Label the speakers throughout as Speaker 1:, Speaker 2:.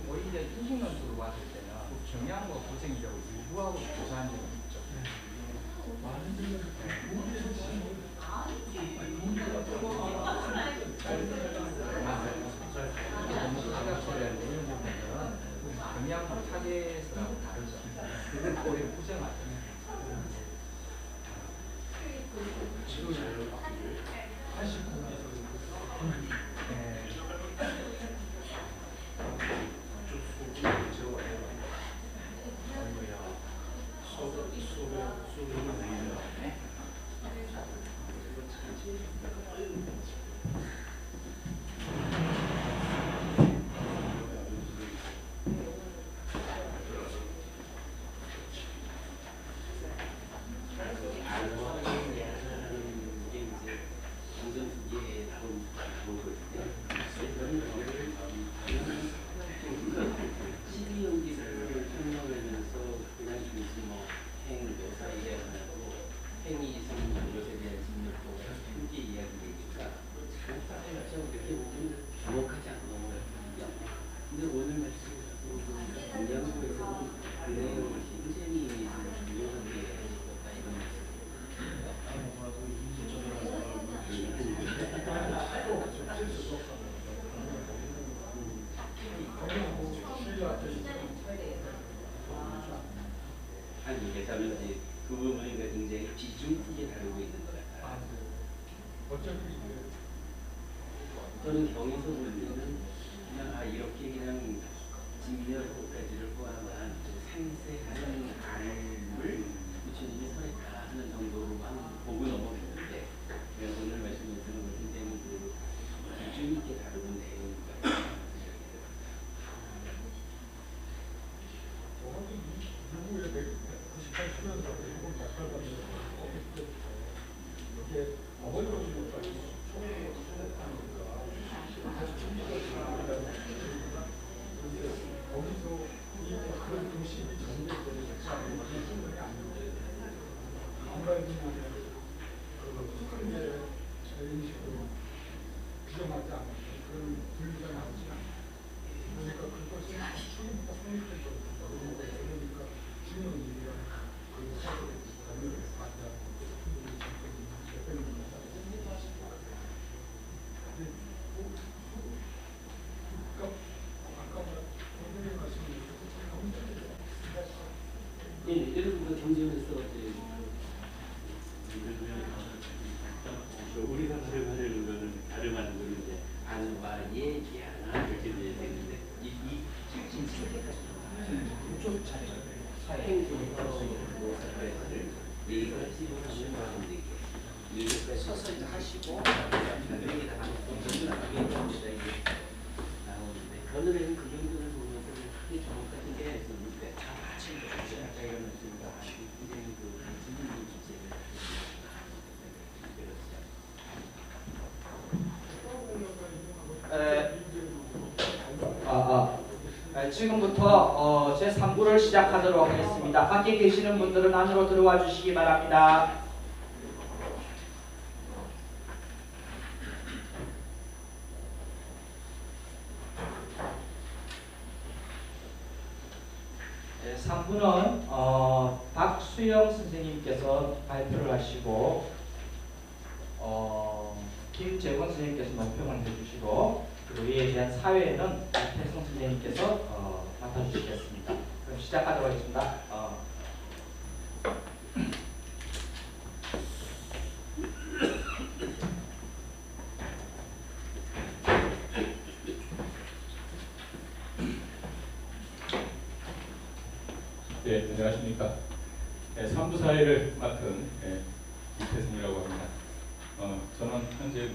Speaker 1: 오히려 인식론으로 봤을 때는 경향과 고생이라고 유구하고 교사한 적은 있죠. 경향과 타겟이라고 다르죠. 그건 오히려 고생하죠.
Speaker 2: 그 부분이 굉장히 비중 있게 다루고 있는 것 같아요. 저는 경에서 볼 때는 그냥 이렇게 그냥 진미하고까지를 포함한 상세한 알을 부처님이 설했다 하는 정도로만 보고 넘어갔는데 오늘 말씀해 주는 것은 굉장히 비중 있게 다루고 정지원에서 우리가 발음하려는 거는 발음하는 거는 이제 안과 얘기하나 이렇게 돼야 되는데 이 지금 세 개까지
Speaker 1: 쪽 차례가 돼요.
Speaker 2: 네 가지 하면 이렇게 서서 이제 하시고 여기다가 나오는데 오늘은 그 정도를 보면서 크게 주목 같은 게 있었는데 다 맞춘 거죠. 아까 이거는 지금 다 굉장히 그 재밌는 주제를
Speaker 1: 지금부터 제 3부를 시작하도록 하겠습니다. 밖에 계시는 분들은 안으로 들어와 주시기 바랍니다. 네, 3부는 박수영 선생님께서 발표를 하시고 김재원 선생님께서 논평을 해주시고 그리고 이에 대한 사회는 이태성 선생님께서 맡아주시겠습니다. 그럼 시작하도록 하겠습니다.
Speaker 3: 네, 안녕하십니까. 3부 사회를 맡은 이태승이라고 합니다. 저는 현재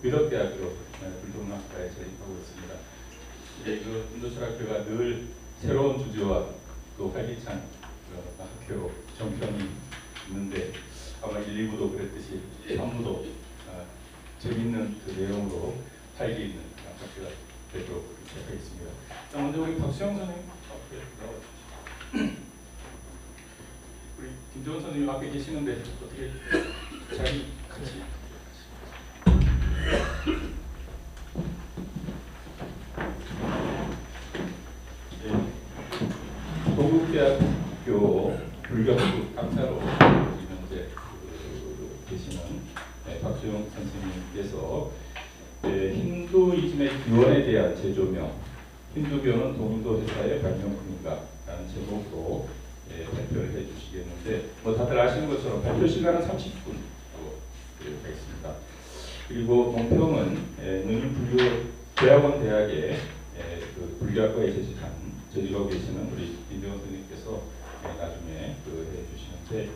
Speaker 3: 미덕대학교 불동학과에 재입하고 있습니다. 인도철학교가 늘 새로운 주제와 또 활기찬 학교 정평이 있는데 아마 1, 2부도 그랬듯이 3부도 재밌는 그 내용으로 활기 있는 학교가 되도록 시작하겠습니다. 먼저 우리 박수영 선생님 앞에 나와주시죠. 우리 김정은 선생님 앞에 계시는데 어떻게 자리 같이 동국대학교 불교학부 강사로 현재 계시는 박수영 선생님께서 힌두이즘의 기원에 대한 재조명, 힌두교는 동인도 회사의 발명품인가 라는 제목으로 발표를 해주시겠는데 다들 아시는 것처럼 발표 시간은 30분으로 되겠습니다. 그리고 논평은 능인불교 대학원 대학의 그 불교학과에 재직하고 계시는 우리 김정은 선생님께서 나중에 해주시는데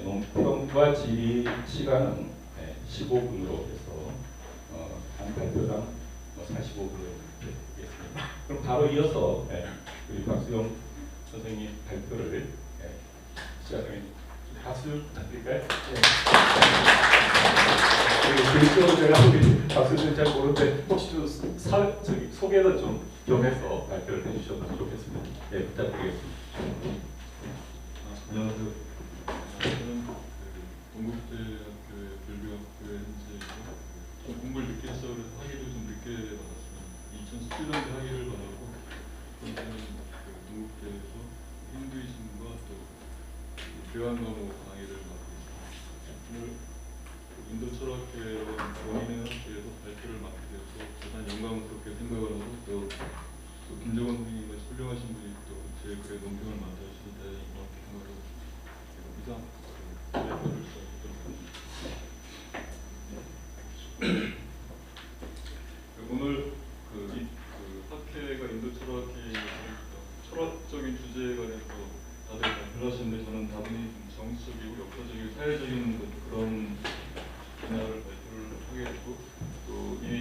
Speaker 3: 논평과 질의 시간은 15분으로 해서 한 발표당 45분으로 되겠습니다. 그럼 바로 이어서 우리 박수영 선생님 발표를 시작하겠습니다. 박수 부탁드릴까요? 그리고 제가 우리 박수를 잘 모르는데 혹시 소개를 좀 겸해서 발표를 해주셨으면 좋겠습니다. 네, 부탁드리겠습니다.
Speaker 4: 안녕하세요. 저는 동국대학교의 불교학부에 현재 좀 공부를 늦게 해서 그래서 학위도 좀 늦게 받았습니다. 2017년에 학위를 받았고 그때는 동국대에서 힌두이즘과 또 교양 과목 강의를 맡고 있습니다. 오늘 인도 철학회와 원인의 학회에서 발표를 맡게 되어서 대단히 영광스럽게 생각을 하고 또 김정은 선생님의 훌륭하신 분이 또 제 글에 논평을 맡아주셔서 대단히 고맙게 생각하고 이상 발표를 시작하도록 하겠습니다. 오늘 학회가 인도 철학이 철학적인 주제에 관해서 다들 발표를 하시는데 저는 다분히 좀 정치적이고 역사적이고 사회적인 그런 분야를 발표를 하게 됐고 또 이미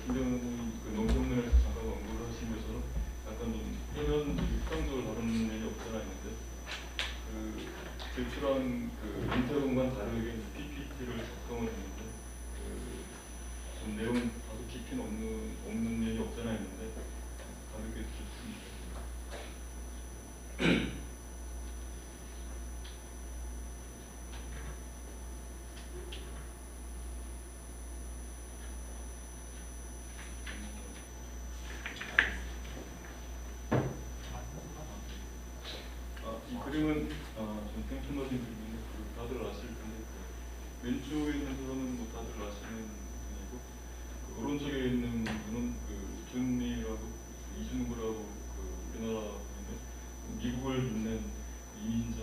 Speaker 4: 김정은 선생님 논평문에서 잠깐 언급을 하신 것처럼 약간 좀 표면적이고 수상적으로 다루는 면이 없잖아 있는데 제출한 인터뷰과 다르게 PPT를 작성을 했는데 좀 내용은 다소 깊이는 없는 면이 없잖아 있는데 가볍게 듣습니다. 이 그림은 좀 땡볕맞은 그림인데 다들 아실 텐데 왼쪽에 있는 사람은 다들 아시는 분이고 오른쪽에 있는 분은 준이라고 이준구라고 우리나라 분인데 미국을 빛낸 이민자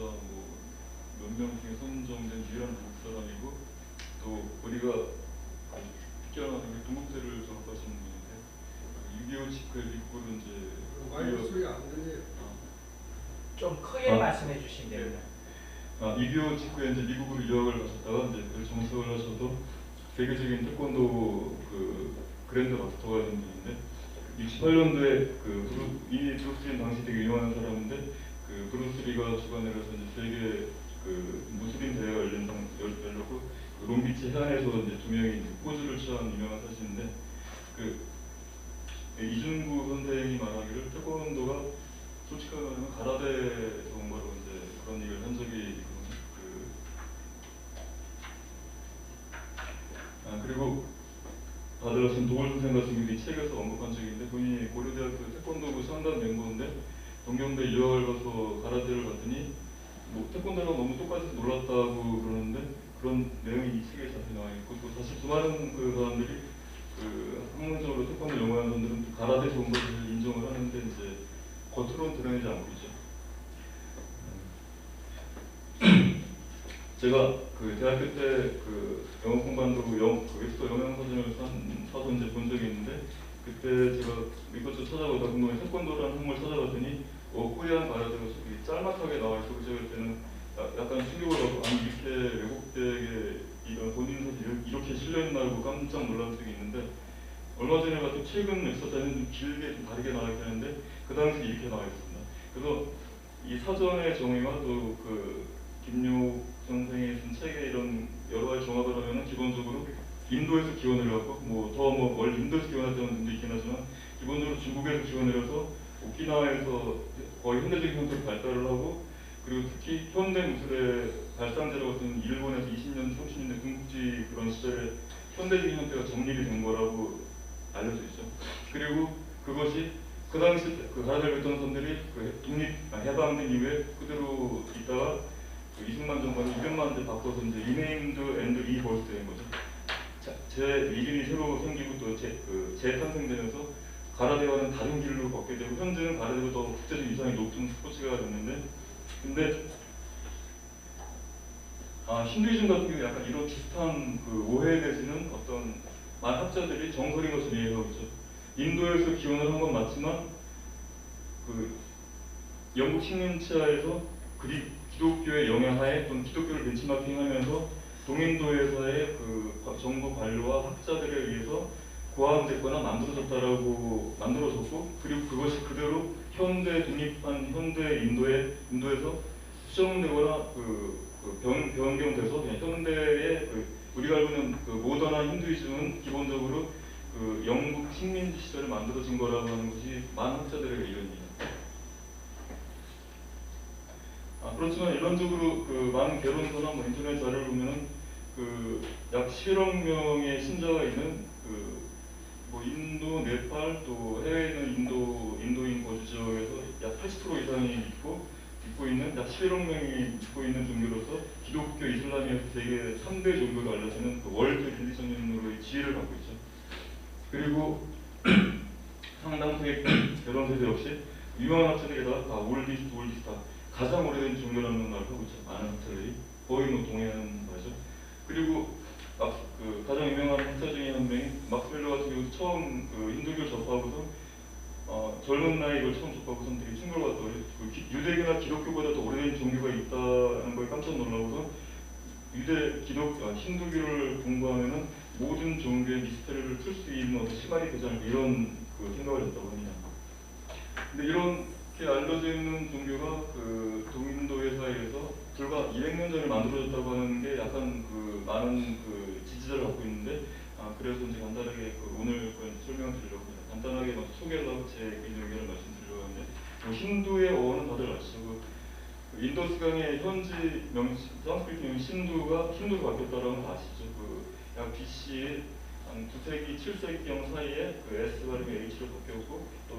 Speaker 4: 우리가 특별한 동국대를 졸업하신 분인데 6.25 직후에 미국으로 이제
Speaker 5: 소리 안 들려요.
Speaker 1: 좀 크게
Speaker 3: 아.
Speaker 1: 말씀해 주시면 됩니다.
Speaker 4: 6.25 직후에 이제 미국으로 유학을 가셨다가 이제 그 정석을 하셔서 세계적인 태권도 그 그랜드 마스터가 된 분인데 68년도에 이미 브루스리는 당시 되게 유명한 사람인데 그 브루스리가 주관을 해서 이제 세계 그 무슬림 대회가 열려고 그 롱비치 해안에서 이제 두 명이 포즈를 취한 유명한 사실인데 그 이준구 선생이 말하기를 태권도가 솔직하게 말하면 가라데에서 온 거라고 이제 그런 얘기를 한 적이 있거든요. 그리고 다들 아시는 도걸 선생 같은 경우는 이 책에서 언급한 적인데 본인이 고려대학교 태권도부 상단 멤버인데 동경대 유학을 가서 가라데를 갔더니 뭐 태권도랑 너무 똑같아서 놀랐다고 그러는데 그런 내용이 이 책에 자세히 나와 있고 또 사실 수많은 그 사람들이 그 학문적으로 태권도 연구하는 사람들은 가라데 좋은 것을 인정을 하는데 이제 겉으로는 드러내지 않고 있죠. 제가 그 대학교 때 그 영어 공부한다고 웹스터 영양사전을 사서 이제 본 적이 있는데 그때 제가 이것저것 찾아보다 궁금해 태권도라는 학문을 찾아봤더니 코리안 가라데가 짤막하게 나와 있고 제가 그때는 약간 충격을 받고 아니 이렇게 외국대에 이런 본인 사실 이렇게 실려있나고 깜짝 놀란 적이 있는데 얼마 전에 봤던 최근 웹사전은 좀 길게 좀 다르게 나와 있긴 한데 그 당시 이렇게 나와 있습니다. 그래서 이 사전의 정의와 또 그 김용 선생이 쓴 책에 이런 여러 가지 종합을 하면은 기본적으로 인도에서 기원을 해갖고 멀리 인도에서 기원했던 분도 있긴 하지만 기본적으로 중국에서 기원을 해서 오키나와에서 거의 현대적인 형태로 발달을 하고 그리고 특히 현대 무술의 발상제로 같은 일본에서 20년, 30년대 군국지 그런 시절에 현대적인 형태가 정립이 된 거라고 알려져 있죠. 그리고 그것이 그 당시 그 가라데를 했던 사람들이 그 해방된 이후에 그대로 있다가 그 이승만 정권이 200만 대 바꿔서 이제 리네임드 앤드 리버스 된 거죠. 제 이름이 새로 생기고 또 재탄생되면서 가라데와는 다른 길로 걷게 되고 현재는 가라데보다 더 국제적 위상이 높은 스포츠가 됐는데 근데 힌두이즘 같은 경우 약간 이런 비슷한 그 오해에 대해서는 어떤 많은 학자들이 정설인 것을 이해하고 있죠. 인도에서 기원을 한 건 맞지만 그 영국 식민지하에서 기독교의 영향하에 또는 기독교를 벤치마킹하면서 동인도에서의 그 정부 관료와 학자들에 의해서 고안됐거나 만들어졌고 그리고 그것이 그대로 현대 독립한 현대 인도에서 수정되거나 변경돼서 그냥 현대의 우리가 알고 있는 그 모던한 힌두이즘은 기본적으로 그 영국 식민지 시절에 만들어진 거라고 하는 것이 많은 학자들의 의견입니다. 그렇지만 일반적으로 그 많은 개론서나 인터넷 자료를 보면은 약 11억 명의 신자가 있는 인도, 네팔 또 해외에 있는 인도인 거주 지역에서 약 80% 이상이 믿고 있는 약 11억 명이 믿고 있는 종교로서 기독교, 이슬람에서 세계 3대 종교로 알려지는 월드 릴리전으로의 지위를 갖고 있죠. 그리고 상당수의 개론서도 역시 유명한 학자들에다가 올디스타 가장 오래된 종교라는 말을 하고 있죠. 많은 학자들이 거의 동의하는 바죠. 그리고 가장 유명한 학자 중에 한 명이 막스웰러 같은 경우 처음 힌두교를 접하고서 젊은 나이에 이걸 처음 접하고서 되게 충격을 받더라고요. 유대교나 기독교보다 더 오래된 종교가 있다는 거에 깜짝 놀라고서 힌두교를 공부하면은 모든 종교의 미스터리를 풀 수 있는 어떤 시간이 되지 않을까 이런 생각을 했다고 합니다. 근데 이렇게 알려져 있는 종교가 동인도에 사이에서 불과 200년 전에 만들어졌다고 하는 게 약간 많은 지지자를 갖고 있는데 그래서 이제 간단하게 오늘 설명을 드리려고 합니다. 간단하게 소개를 하고 제 개인적인 의견을 말씀드리려고 하는데 힌두의 어원은 다들 아시죠? 인더스강의 현지 산스크리트 명 힌두가 바뀌었다는 거 아시죠? 약 BC 한 9세기, 7세기경 사이에 S 발음이 H로 바뀌었고 또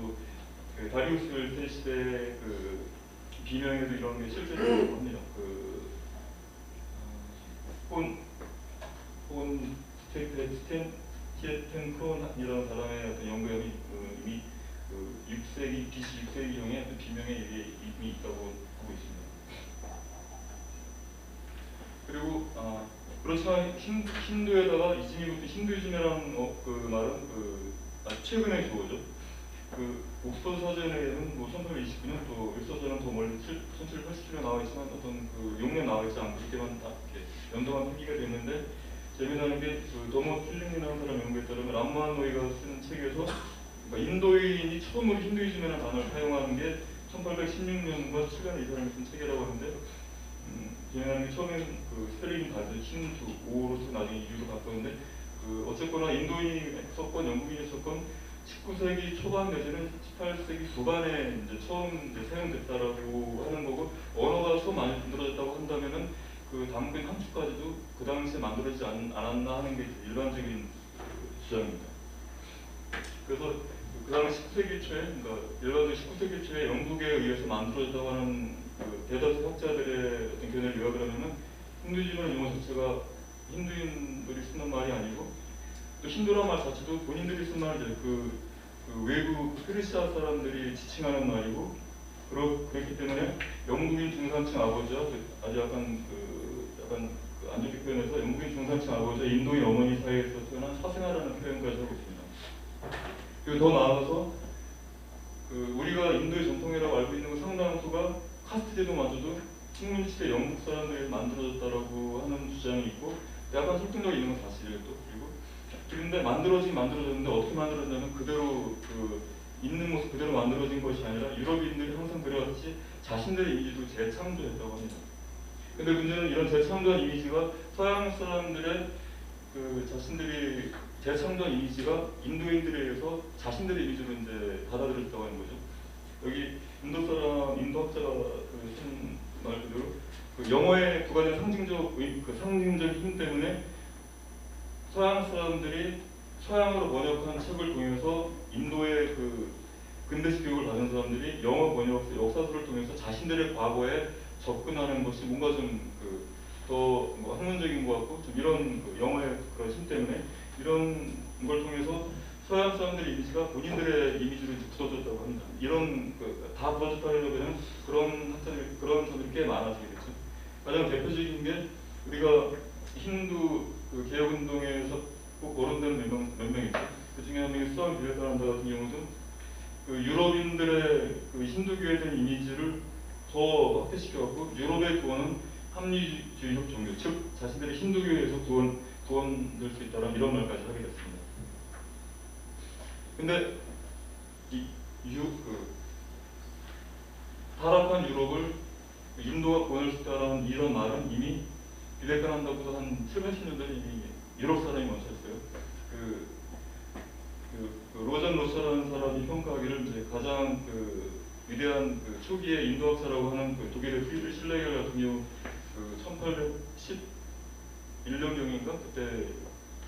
Speaker 4: 다리우스 1세 시대 비명에도 이런 게 실제로 합니다. 폰 티에텐크론이라는 사람의 어떤 연구형이 이미 6세기 BC 6세기형의 비명에 이미 있다고 보고 있습니다. 그리고 그렇지만 힌두에다가 이즈미부터 힌두이즘이라는 그 말은 아주 최근에 주어죠. 옥스퍼드 사전에는 뭐 1829년 또 웹서전은 더 멀리 1787년에 나와 있지만 어떤 용례 나와 있지 않고 이렇게만 다 이렇게 연동한 표기가 됐는데 재미나는 게 더머 필링이라는 사람 연구에 따르면 람마노이가 쓴 책에서 그러니까 인도인이 처음으로 힌두이즘이라는 단어를 사용하는 게 1816년과 7년에 이 사람이 쓴 책이라고 하는데 재미나는 게 처음에는 스펠링이 다르죠. 힌두, 오로 쓰고 나중에 유로 바꿨는데 어쨌거나 인도인이 썼건 영국인이 썼건 19세기 초반 내지는 18세기 후반에 이제 처음 사용됐다라고 하는 거고 언어가 처음 만들어졌다고 한다면은 당근 함축까지도 그 당시에 만들어지지 않았나 하는 게 일반적인 주장입니다. 그래서 그 당시 19세기 초에, 그러니까 일반적으로 19세기 초에 영국에 의해서 만들어졌다고 하는 대다수 학자들의 어떤 견해를 요약을 하면은 힌두이즘이라는 용어 자체가 힌두인들이 쓰는 말이 아니고 또 힌두란 말 자체도 본인들이 쓴 말이죠. 외국 페르시아 사람들이 지칭하는 말이고 그렇기 때문에 영국인 중산층 아버지와 아주 약간 안 좋게 표현해서 영국인 중산층 아버지와 인도인 어머니 사이에서 태어난 사생아라는 표현까지 하고 있습니다. 그리고 더 나아가서 우리가 인도의 전통이라고 알고 있는 것 상당수가 카스트 제도마저도 식민지시대 영국 사람들이 만들어졌다라고 하는 주장이 있고 약간 설득력 있는 건 사실이에요. 또 그런데 만들어졌는데 어떻게 만들어졌냐면 그대로 있는 모습 그대로 만들어진 것이 아니라 유럽인들이 항상 그래왔듯이 자신들의 이미지로 재창조했다고 합니다. 근데 문제는 이런 재창조한 이미지가 서양 사람들의 자신들이 재창조한 이미지가 인도인들에 의해서 자신들의 이미지로 이제 받아들였다고 하는 거죠. 여기 인도 학자가 쓴 말 그대로 영어에 부과된 상징적인 힘 때문에 서양 사람들이 서양으로 번역한 책을 통해서 인도의 근대식 교육을 받은 사람들이 영어 번역, 역사서를 통해서 자신들의 과거에 접근하는 것이 뭔가 좀 더 학문적인 것 같고 좀 이런 영어의 그런 힘 때문에 이런 걸 통해서 서양 사람들의 이미지가 본인들의 이미지로 이제 굳어졌다고 합니다. 이런 다 굳어졌다면 그런 학자들 그런 사람들이 꽤 많아지겠죠. 가장 대표적인 게 우리가 힌두 개혁운동에서 꼭 거론되는 몇 명 있죠. 그 중에 한 명이 수완 비베카난다 같은 경우도 유럽인들의 힌두교에 대한 이미지를 더 확대시켜갖고 유럽의 구원은 합리주의적 종교, 즉 자신들의 힌두교에서 구원될 수 있다는 이런 말까지 하게 됐습니다. 근데 타락한 유럽을 인도가 구원할 수 있다는 이런 말은 이미 비베카난다보다 한 7, 80년대에 이미 유럽 사람이 먼저 했어요. 로잔 로차라는 사람이 평가하기를 이제 가장 위대한 초기의 인도학자라고 하는 독일의 프리드리히 실레겔 같은 경우 1811년경인가 그때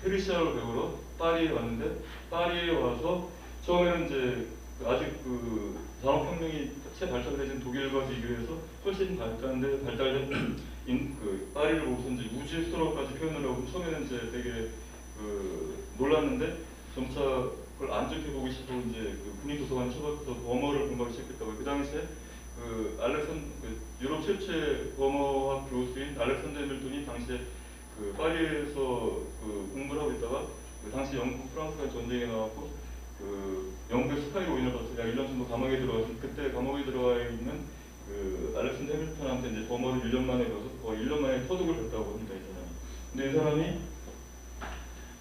Speaker 4: 페르시아를 배우러 파리에 왔는데 파리에 와서 처음에는 이제 아직 산업혁명이 채 발달되진 독일과 비교해서 훨씬 발달된 파리를 보고서 이제 우주의 수도라고까지 표현을 하고 처음에는 이제 되게 놀랐는데 점차 그걸 안 좋게 보기 시작하고 이제 국립도서관에 처박혀서 범어를 공부하기 시작했다고. 그 당시에 유럽 최초의 범어학 교수인 알렉산더 해밀턴이 당시에 파리에서 공부를 하고 있다가 당시 영국 프랑스가 전쟁에 나왔고 영국의 스파이 오인을 받아서 약 1년 정도 감옥에 들어가서 그때 감옥에 들어가 있는 알렉산더 해밀턴한테 이제 범어를 1년 만에 배워서 거의 1년 만에 터득을 했다고 합니다. 이 사람이. 근데 이 사람이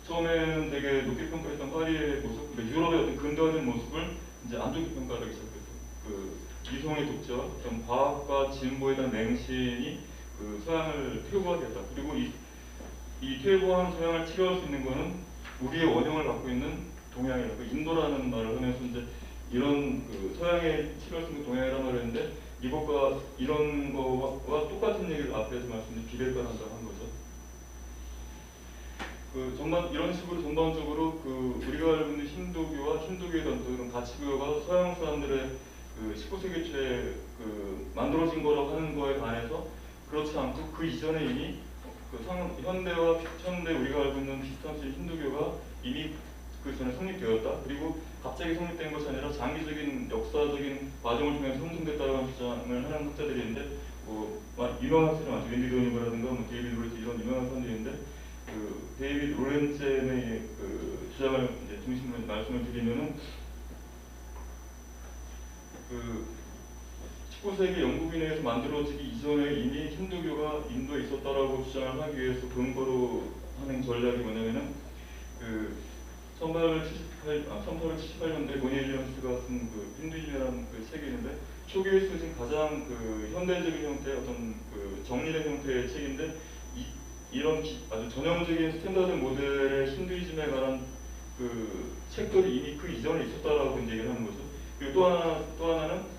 Speaker 4: 처음에는 되게 높게 평가했던 파리의 모습, 유럽의 어떤 근대화된 모습을 이제 안 좋게 평가하기 시작했어요. 이송의 독자, 어떤 과학과 진보에 대한 맹신이 서양을 퇴보하게 했다. 그리고 이 퇴보한 서양을 치료할 수 있는 것은 우리의 원형을 갖고 있는 동양이라고 인도라는 말을 하면서 이제 이런 서양의 치료할 수 있는 동양이라는 말을 했는데 이것과 이런 거와 똑같은 얘기를 앞에서 말씀드린 비례가란다고 한 거죠. 이런 식으로 전반적으로 우리가 알고 있는 힌두교와 힌두교의 어떤 가치교가 서양 사람들의 19세기 초에 만들어진 거라고 하는 거에 반해서 그렇지 않고 그 이전에 이미 현대와 현대 우리가 알고 있는 비슷한 힌두교가 이미 그 전에 성립되었다. 그리고 갑자기 성립된 것이 아니라 장기적인 역사적인 과정을 통해서 형성됐다는 주장을 하는 학자들이 있는데
Speaker 5: 유명한 사람 많죠. 윈디 도니버라든가 뭐 데이비드 로렌츠 이런 유명한 사람들이 있는데 그 데이비드 로렌츠의 그 주장을 이제 중심으로 말씀을 드리면은 그 19세기 영국인에서 만들어지기 이전에 이미 힌두교가 인도에 있었다라고 주장을 하기 위해서 근거로 하는 전략이 뭐냐면은 그 1878년도에 모니 윌리엄스가 쓴 그 힌두이즘이라는 그 책이 있는데 초기에 쓰신 가장 그 현대적인 형태의 어떤 그 정리된 형태의 책인데 이런 아주 전형적인 스탠다드 모델의 힌두이즘에 관한 그 책들이 이미 그 이전에 있었다라고 얘기를 하는 거죠. 그리고 또 하나는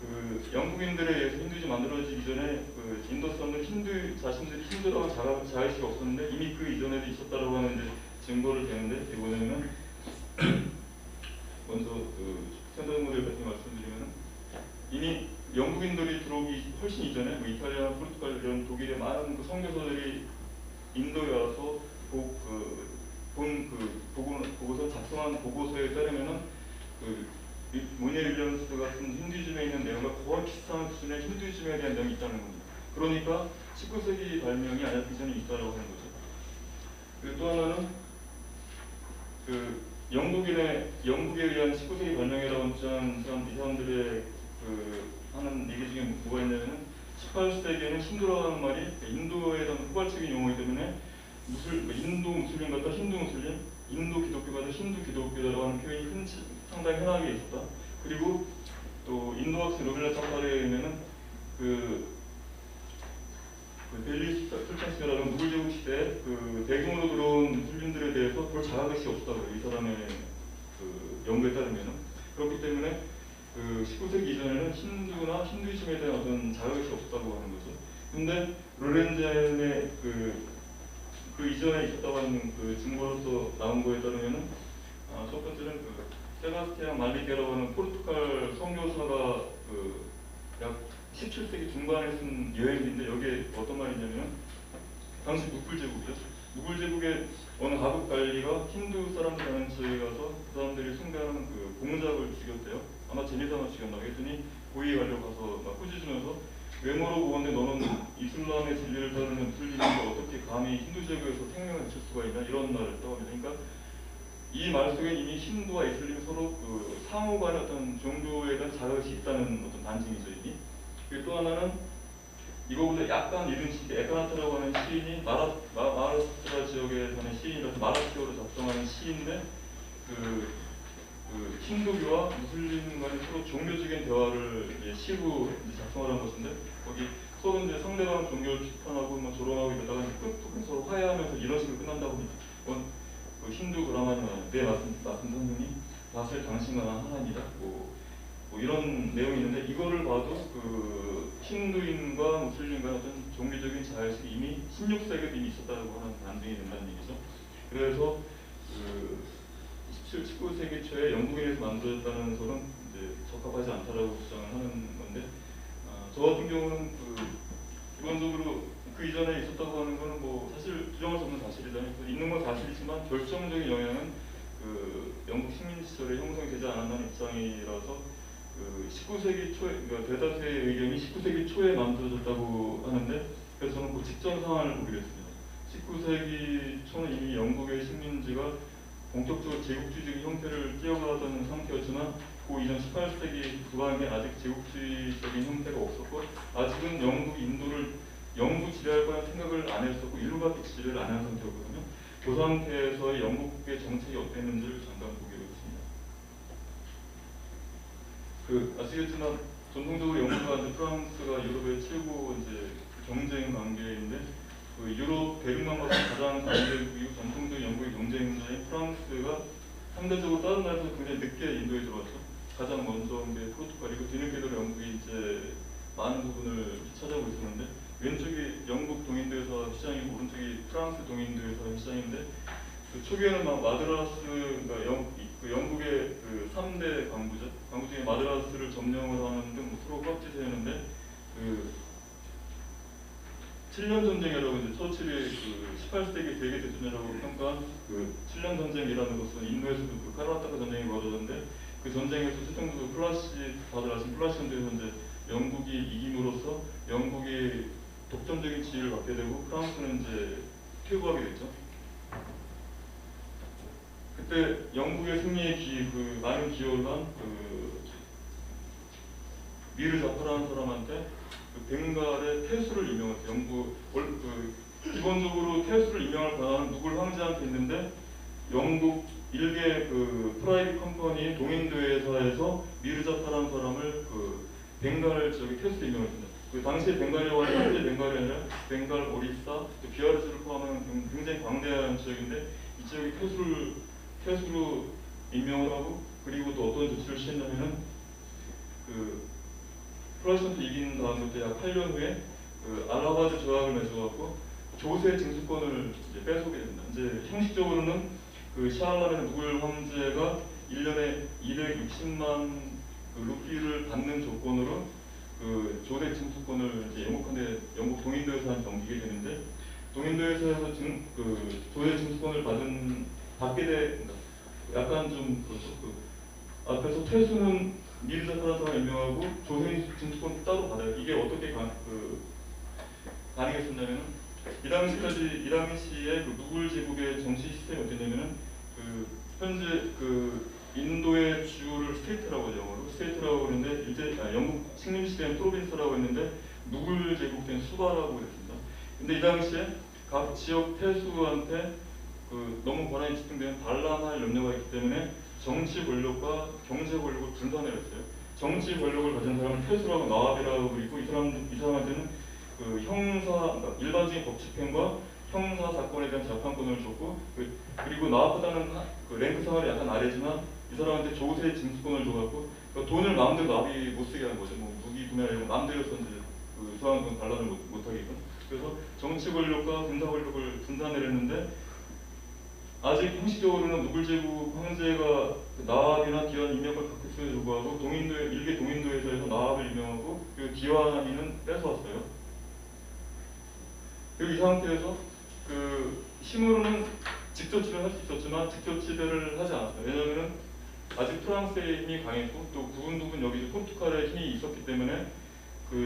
Speaker 5: 그 영국인들에 의해서 힌두이즘 만들어지기 전에 그 인도 사람들 자신들이 힌두라고 자의식이 없었는데 이미 그 이전에도 있었다라고 하는 이제 증거를 대는데 이게 뭐냐면 먼저 그 스탠다드 모델 같은 말씀드리면 이미 영국인들이 들어오기 훨씬 이전에 뭐 이탈리아, 포르투갈 이런 독일의 많은 그 선교사들이 인도에 와서 보고서 작성한 보고서에 따르면은 그 모니 윌리엄스가 쓴 힌두이즘에 있는 내용과 거의 비슷한 수준의 힌두이즘에 대한 내용이 있다는 겁니다. 그러니까 19세기 발명이 아니라 그 전에 있다라고 하는 거죠. 그리고 또 하나는 그 영국에 의한 19세기 발명이라고 주장하는 사람들의 그 하는 얘기 중에 뭐가 있냐면은 18세기에는 힌두라는 말이 인도에 대한 후발적인 용어이기 때문에 인도 무슬림 같다 힌두 무슬림, 인도 기독교 같다 힌두 기독교라고 하는 표현이 상당히 흔하게 있었다. 그리고 또 인도 학생 로빌라 타파르에 의하면은 그 델리 술탄스라는 무굴 제국 시대에 그 대규모로 들어온 무슬림들에 대해서 별 자각의식이 없었다고 해요. 이 사람의 그 연구에 따르면은 그렇기 때문에 그 19세기 이전에는 힌두나 힌두이즘에 대한 어떤 자각의식이 없었다고 하는 거죠. 근데 로렌젠의 그 이전에 있었다고 하는 그 증거로서 나온 거에 따르면은 첫 번째는 그 세바스티안 말리게라고 하는 포르투갈 선교사가 그 약 17세기 중반에 쓴 여행지인데 여기에 어떤 말이냐면 당시 무굴 제국이죠. 무굴 제국의 어느 하급 관리가 힌두 사람들 하는 지역에 가서 그 사람들이 숭배하는 그 공작을 죽였대요. 아마 재미삼아 죽였나 했더니 고위 관료 가서 막 꾸짖으면서 외모로 보건데 너는 이슬람의 진리를 따르는 무슬림인데 어떻게 감히 힌두 제국에서 생명을 바칠 수가 있냐 이런 말을 했다고 합니다. 그러니까 이 말 속에 이미 힌두와 이슬람이 서로 그 상호간의 어떤 종교에 대한 자각이 있다는 어떤 반증이죠 이미. 그리고 또 하나는 이거보다 약간 이른 시기 에카나트라고 하는 시인이 마라스트라 지역에 사는 시인이라서 마라티어로 작성하는 시인데 그 힌두교와 무슬림 간의 서로 종교적인 대화를 시로 작성을 한 것인데 거기 서로 이제 상대방 종교를 비판하고 뭐 조롱하고 이러다가 끝 서로 화해하면서 이런 식으로 끝난다고 합니다. 그 힌두 그라마니 네 맞습니다 선생님 사실 당신만 하나입니다. 뭐 이런 내용이 있는데 이거를 봐도 그 힌두인과 무슬림과 어떤 종교적인 자의식이 이미 16세기에 이미 있었다고 하는 반증이 된다는 얘기죠. 그래서 그 19세기 초에 영국에서 만들어졌다는 설은 이제 적합하지 않다라고 주장을 하는 건데 저 같은 경우는 기본적으로 그 이전에 있었다고 하는 거는 뭐 사실 부정할 수 없는 사실이다. 있는 건 사실이지만 결정적인 영향은 그 영국 식민 시절에 형성이 되지 않았다는 입장이라서 그 19세기 초에 그러니까 대다수의 의견이 19세기 초에 만들어졌다고 하는데 그래서 저는 그 직전 상황을 보기로 했습니다. 19세기 초는 이미 영국의 식민지가 본격적으로 제국주의적인 형태를 띄어가던 상태였지만 그 이전 18세기 후반에 아직 제국주의적인 형태가 없었고 아직은 영구 지배할 거라는 생각을 안 했었고 인류밖에 지배를 안 한 상태였거든요. 그 상태에서의 영국의 정책이 어땠는지를 잠깐 보기로 했습니다. 아시겠지만 전통적으로 영국과 프랑스가 유럽의 최고 이제 경쟁 관계인데 그 유럽 대륙만 봐도 가장 강대국이고 전통적인 영국의 경쟁자인 프랑스가 상대적으로 다른 나라에서 굉장히 늦게 인도에 들어왔죠. 가장 먼저 온 게 포르투갈이고 뒤늦게도 영국이 이제 많은 부분을 차지하고 있었는데 왼쪽이 영국 동인도에서 시장이고 오른쪽이 프랑스 동인도에서 시장인데 그 초기에는 막 마드라스 그러니까 영국의 그 3대 광부 중에 마드라스를 점령을 하는 등 서로 깍지세우는데 그 7년 전쟁이라고 이제 처칠이 그 18세기 대개 대전이라고 평가한 그 7년 전쟁이라는 것은 인도에서도 그 카라타카 전쟁이 벌어졌는데 그 전쟁에서 최종적으로 다들 아시는 플라시 전쟁에서 이제 영국이 이김으로써 영국이 독점적인 지위를 갖게 되고 프랑스는 이제 퇴보하게 됐죠. 그때 영국의 승리에 많은 기여를 한 미르 자파라는 사람한테 벵갈의 태수를 임명했어요. 기본적으로 태수를 임명할 권한은 누굴 황제한테 있는데 영국 일개 프라이빗 컴퍼니인 동인도회사에서 미르 자파라는 사람을 벵갈 지역에 태수로 임명했습니다. 당시에 벵갈이라고 하는 현재 벵갈이 아니라 벵갈, 오리사, 비아르스를 포함하는 굉장히 광대한 지역인데 이 지역에 태수로 임명을 하고 그리고 또 어떤 조치를 취했냐면은 프랑스한테 이긴 다음부터 약 8년 후에 알라바드 조약을 맺어갖고 조세 징수권을 이제 뺏어오게 됩니다. 이제 형식적으로는 샤알라메 누굴 황제가 1년에 260만 루피를 받는 조건으로 조세 징수권을 이제 영국 동인도에서 넘기게 되는데 동인도에서 조세 징수권을 받게 돼 약간 좀 앞에서 퇴수는 미르 자파라는 사람을 임명하고 조세 징수권 따로 받아요. 이게 어떻게 가능했었냐면은 이 당시에 누굴 제국의 정치 시스템이 어땠냐면은 현재 인도의 주를 스테이트라고 하죠. 영어로 스테이트라고 그러는데 영국 식민 시대는 프로빈스라고 했는데 누굴 제국 때는 수바라고 그랬습니다. 근데 이 당시에 각 지역 태수한테 너무 권한이 집중되는 반란할 염려가 있기 때문에 정치 권력과 경제 권력을 분산해냈어요. 정치 권력을 가진 사람은 태수라고 나와비라고 그리고 이 사람한테는 그러니까 일반적인 법 집행과 형사 사건에 대한 재판권을 줬고 그리고 나보다는 랭크 상을 약간 아래지만 이 사람한테 조세 징수권을 줘갖고 돈을 마음대로 나비 못 쓰게 하는 거죠. 무기 구매나 이런 거 마음대로 썼는데 소환권 반란을 못하게끔. 그래서 정치 권력과 군사 권력을 분산해냈는데 아직 형식적으로는 누굴 제국 황제가 나압이나 기완 임명을 갖고 있음에도 불구하고 일개 동인도에서 나압을 임명하고 그리고 기완이는 뺏어왔어요. 그리고 이 상태에서 힘으로는 직접 지배할 수 있었지만 직접 지배를 하지 않았어요. 왜냐하면 아직 프랑스의 힘이 강했고 또 부분 여기 포르투갈의 힘이 있었기 때문에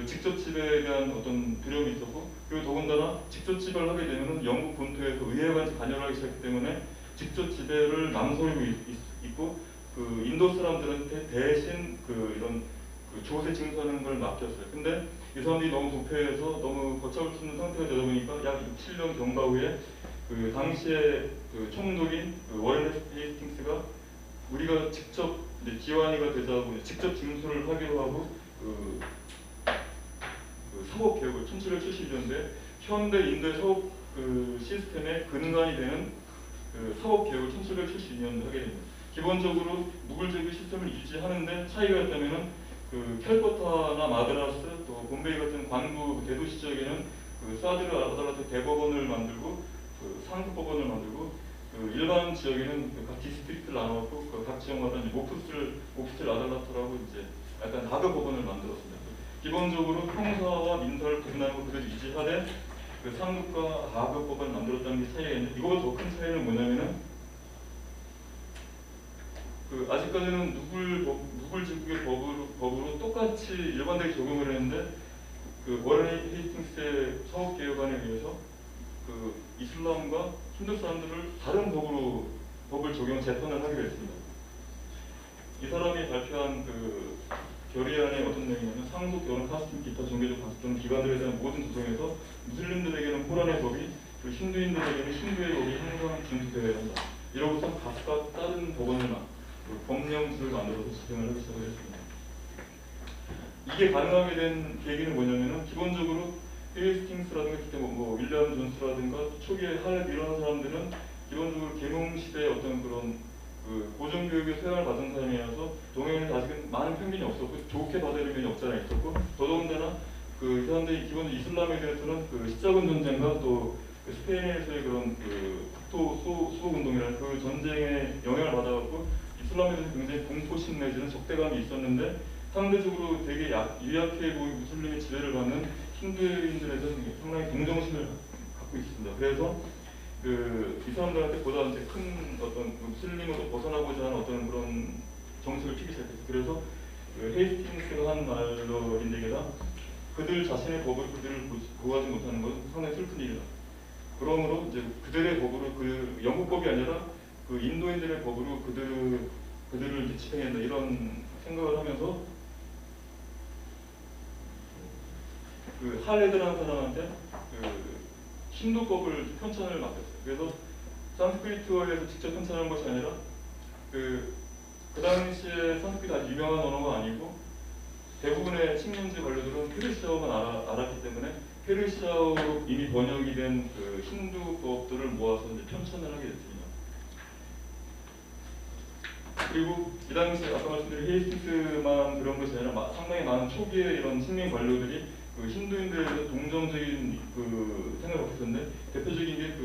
Speaker 5: 직접 지배에 대한 어떤 두려움이 있었고 그리고 더군다나 직접 지배를 하게 되면 영국 본토에서 의회가 관여를 하기 시작했기 때문에 직접 지배를 망설이고 있고 인도 사람들한테 대신 이런 조세 징수하는 걸 맡겼어요. 근데 이 사람들이 너무 부패해서 너무 걷잡을 수 있는 상태가 되다 보니까 약 7년 경과 후에 당시에 총독인 워렌 헤이스팅스가 우리가 직접 기완이가 되자고 직접 징수를 하기로 하고 사법 개혁을 1772년대 현대 인도의 사법 시스템의 근간이 되는 사법 개혁을 1772년에 하게 됩니다. 기본적으로 무굴 제국 시스템을 유지하는데 차이가 있다면은 캘커타나 마드라스 또 봄베이 같은 관부 대도시 지역에는 사드르 아달라트 대법원을 만들고 상급법원을 만들고 일반 지역에는 각 디스트릭트를 나눠갖고 각 지역마다 모프스를 아달라트라고 이제 약간 다급 법원을 만들었습니다. 기본적으로 형사와 민사를 구분하고 그대로 유지하되 상급과 하급 법원을 만들었다는 게 차이가 있는데 이거보다 더 큰 차이는 뭐냐면은 아직까지는 누굴 제국의 법으로 똑같이 일반되게 적용을 했는데 워렌 헤이스팅스의 사법개혁안에 의해서 이슬람과 힌두 사람들을 다른 법을 재판을 하기로 했습니다. 이 사람이 발표한 결의안의 어떤 내용이냐면 상속, 결혼, 카스팅, 기타 종교적 가족 등 기관들에 대한 모든 조정에서 무슬림들에게는 코란의 법이 그리고 힌두인들에게는 힌두의 법이 항상 준수되어야 한다. 이러고서 각각 다른 법원을 법령지를 만들어서 집행을 하기 시작을 했습니다. 이게 가능하게 된 계기는 뭐냐면은 기본적으로 헤이스팅스라든가 그때 윌리엄 존스라든가 초기에 할렙 이런 사람들은 기본적으로 계몽시대의 어떤 그런 고정교육의 소양을 받은 사람이라서 동양에서 아직은 많은 편견이 없었고 좋게 받아들일 면이 없지 않아 있었고 더더군다나 이 사람들이 기본적으로 이슬람에 대해서는 십자군 전쟁과 또 스페인에서의 그런 국토 수복운동이라는 전쟁에 영향을 받아갖고 이슬람에 대해서 굉장히 공포심 내지는 적대감이 있었는데 상대적으로 되게 유약해 보이고 무슬림의 지배를 받는 힌두인들에서는 상당히 동정심을 갖고 있습니다. 그래서 이 사람들한테 보다 이제 큰 어떤 무슬림으로 벗어나고자 하는 어떤 그런 정책을 피기 시작했어요. 그래서 헤이스팅스가 한 말로 인데게다 그들 자신의 법을 그들을 보호하지 못하는 것은 상당히 슬픈 일이다. 그러므로 이제 그들의 법으로 그 영국 법이 아니라 그 인도인들의 법으로 그들을 이제 집행한다 이런 생각을 하면서 그 할레드라는 사람한테 그 힌두법을 편찬을 맡겼어요. 그래서 산스크리트어에서 직접 편찬한 것이 아니라 그 당시에 산스크리트 아주 유명한 언어가 아니고 대부분의 식민지 관료들은 페르시아어만 알았기 때문에 페르시아어로 이미 번역이 된 그 힌두법들을 모아서 이제 편찬을 하게 됐습니다. 그리고 이 당시에 아까 말씀드린 헤이스팅스만 그런 것이 아니라 상당히 많은 초기의 이런 식민 관료들이 그 힌두인들에 대해서 동정적인 그 생각을 갖고 있었는데 대표적인 게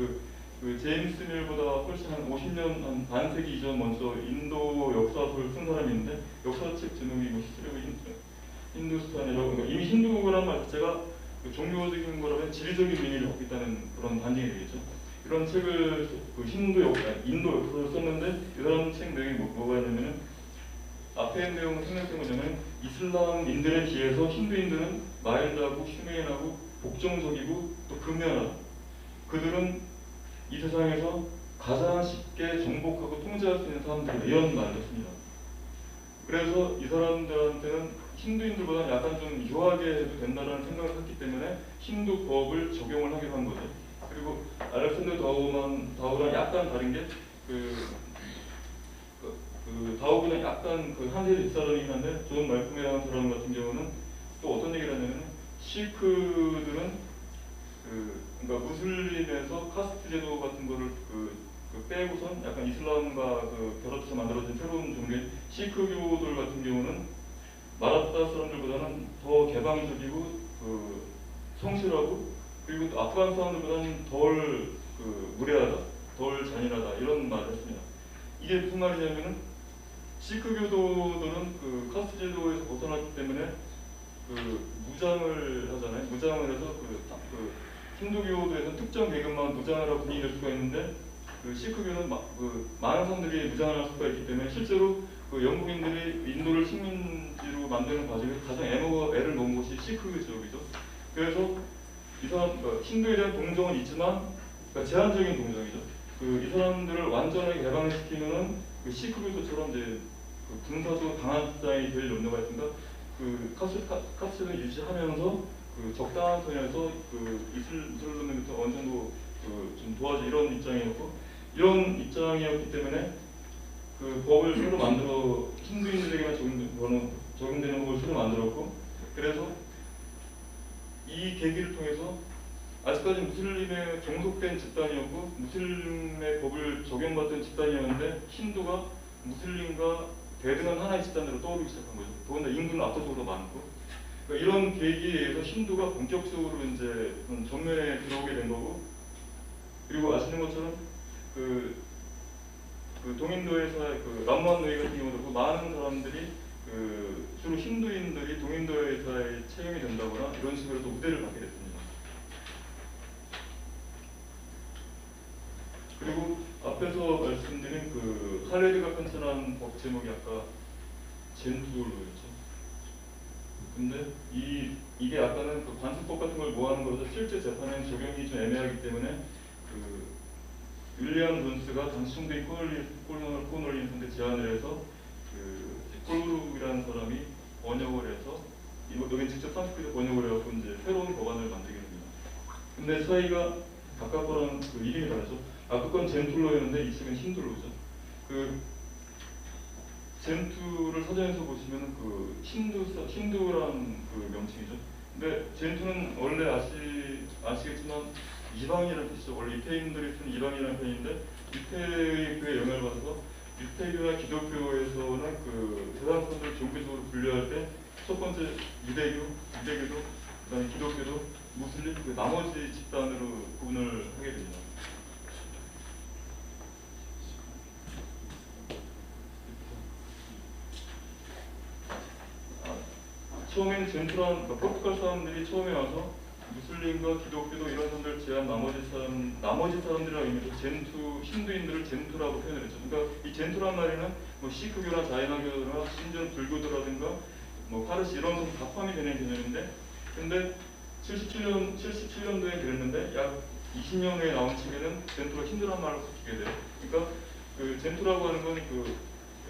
Speaker 5: 그 제임스 밀보다 훨씬 한 50년, 한 반세기 이전 먼저 인도 역사서를 쓴 사람이 있는데 역사책 제목이 뭐 히스토리 오브 힌두스탄이라고 그러니까 이미 힌두라는 말 자체가 그 종교적인 거라면 지리적인 의미를 갖고 있다는 그런 반증이 되겠죠. 이런 책을 그 인도 역사를 썼는데 이 사람 책 내용이 뭐가 있냐면은 앞에 있는 내용은 생략된 거냐면 이슬람인들에 비해서 힌두인들은 마일드하고 휴메인하고 복종적이고 또 근면하다. 그들은 이 세상에서 가장 쉽게 정복하고 통제할 수 있는 사람들이다. 이런 말을 했습니다. 그래서 이 사람들한테는 힌두인들보다는 약간 좀 유하게 해도 된다는 생각을 했기 때문에 힌두 법을 적용을 하기로 한 거죠. 그리고 알렉산더 다우랑 약간 다른 게 다우보다 약간 그 한 세대 뒷사람이긴 한데 존 말콤이라는 사람 같은 경우는 또 어떤 얘기를 하냐면 시크들은 그러니까 무슬림에서 카스트 제도 같은 거를 빼고선 약간 이슬람과 결합해서 만들어진 새로운 종류의 시크교들 같은 경우는 마라타 사람들보다는 더 개방적이고 성실하고 그리고 또 아프간 사람들보다는 덜 무례하다, 덜 잔인하다 이런 말을 했습니다. 이게 무슨 말이냐면은 시크교도들은 카스트 제도에서 벗어났기 때문에 무장을 하잖아요. 무장을 해서 힌두교도에서는 특정 계급만 무장을 하고 분위기를 낼 수가 있는데 시크교는 많은 사람들이 무장을 할 수가 있기 때문에 실제로 영국인들이 인도를 식민지로 만드는 과정에 가장 애를 놓은 것이 시크족이죠. 그래서 이 사람 힌두에 대한 동정은 있지만 제한적인 동정이죠. 이 사람들을 완전하게 개방시키면은 시크교도처럼 이제 군사적으로 강한 입장이 될 염려가 있습니다. 카스트를 유지하면서 적당한 선에서 이슬람을 어느 정도 좀 도와줘 이런 입장이었기 때문에 법을 새로 만들어 힌두인들에게만 적용되는 법을 새로 만들었고 그래서 이 계기를 통해서 아직까지 무슬림에 종속된 집단이었고 무슬림의 법을 적용받던 집단이었는데 힌두가 무슬림과 대등한 하나의 집단으로 떠오르기 시작한 거죠. 더군다나 인구는 압도적으로 많고 그러니까 이런 계기에 의해서 힌두가 본격적으로 이제 전면에 들어오게 된 거고 그리고 아시는 것처럼 동인도에서 람만 노예 같은 경우도 많은 사람들이 주로 힌두인들이 동인도에서의 채용이 된다거나 이런 식으로 또 우대를 받게 됐습니다. 그리고 앞에서 말씀드린 할레드가 편찬한 법 제목이 아까 젠투로였죠. 근데 이게 아까는 관습법 같은 걸 모아놓은 거라서 실제 재판에는 적용이 좀 애매하기 때문에 윌리엄 존스가 당시 총대인 코놀린한테 제안을 해서 콜루이라는 사람이 번역을 해서 여기 직접 산스크리트 번역을 해갖고 이제 새로운 법안을 만들게 됩니다. 근데 차이가 아까 거랑 이름이 다르죠. 아까 건 젠툴로였는데 이 책은 힌두로죠. 젠투를 사전에서 보시면은 힌두란 명칭이죠. 근데 젠투는 원래 아시겠지만 이방이라는 뜻이죠. 원래 유태인들이 쓴 이방이라는 표현인데 유태교의 영향을 받아서 유태교나 기독교에서는 세상 사람들을 종교적으로 분류할 때 첫 번째 유대교도 그다음에 기독교도 무슬림 나머지 집단으로 구분을 하게 됩니다. 처음엔 젠투란 포르투갈 사람들이 처음에 와서 무슬림과 기독교도 이런 사람들 제한 나머지 사람들이라고 의미해서 힌두인들을 젠투라고 표현을 했죠. 그러니까 이 젠투란 말에는 시크교나 자이나교나 심지어는 불교도라든가 파르시 이런 것도 다 포함이 되는 개념인데 근데 77년도에 그랬는데 약 20년 후에 나온 책에는 젠토가 힘들어한 말을 쓰게 돼요. 그러니까 그 젠토라고 하는 건 그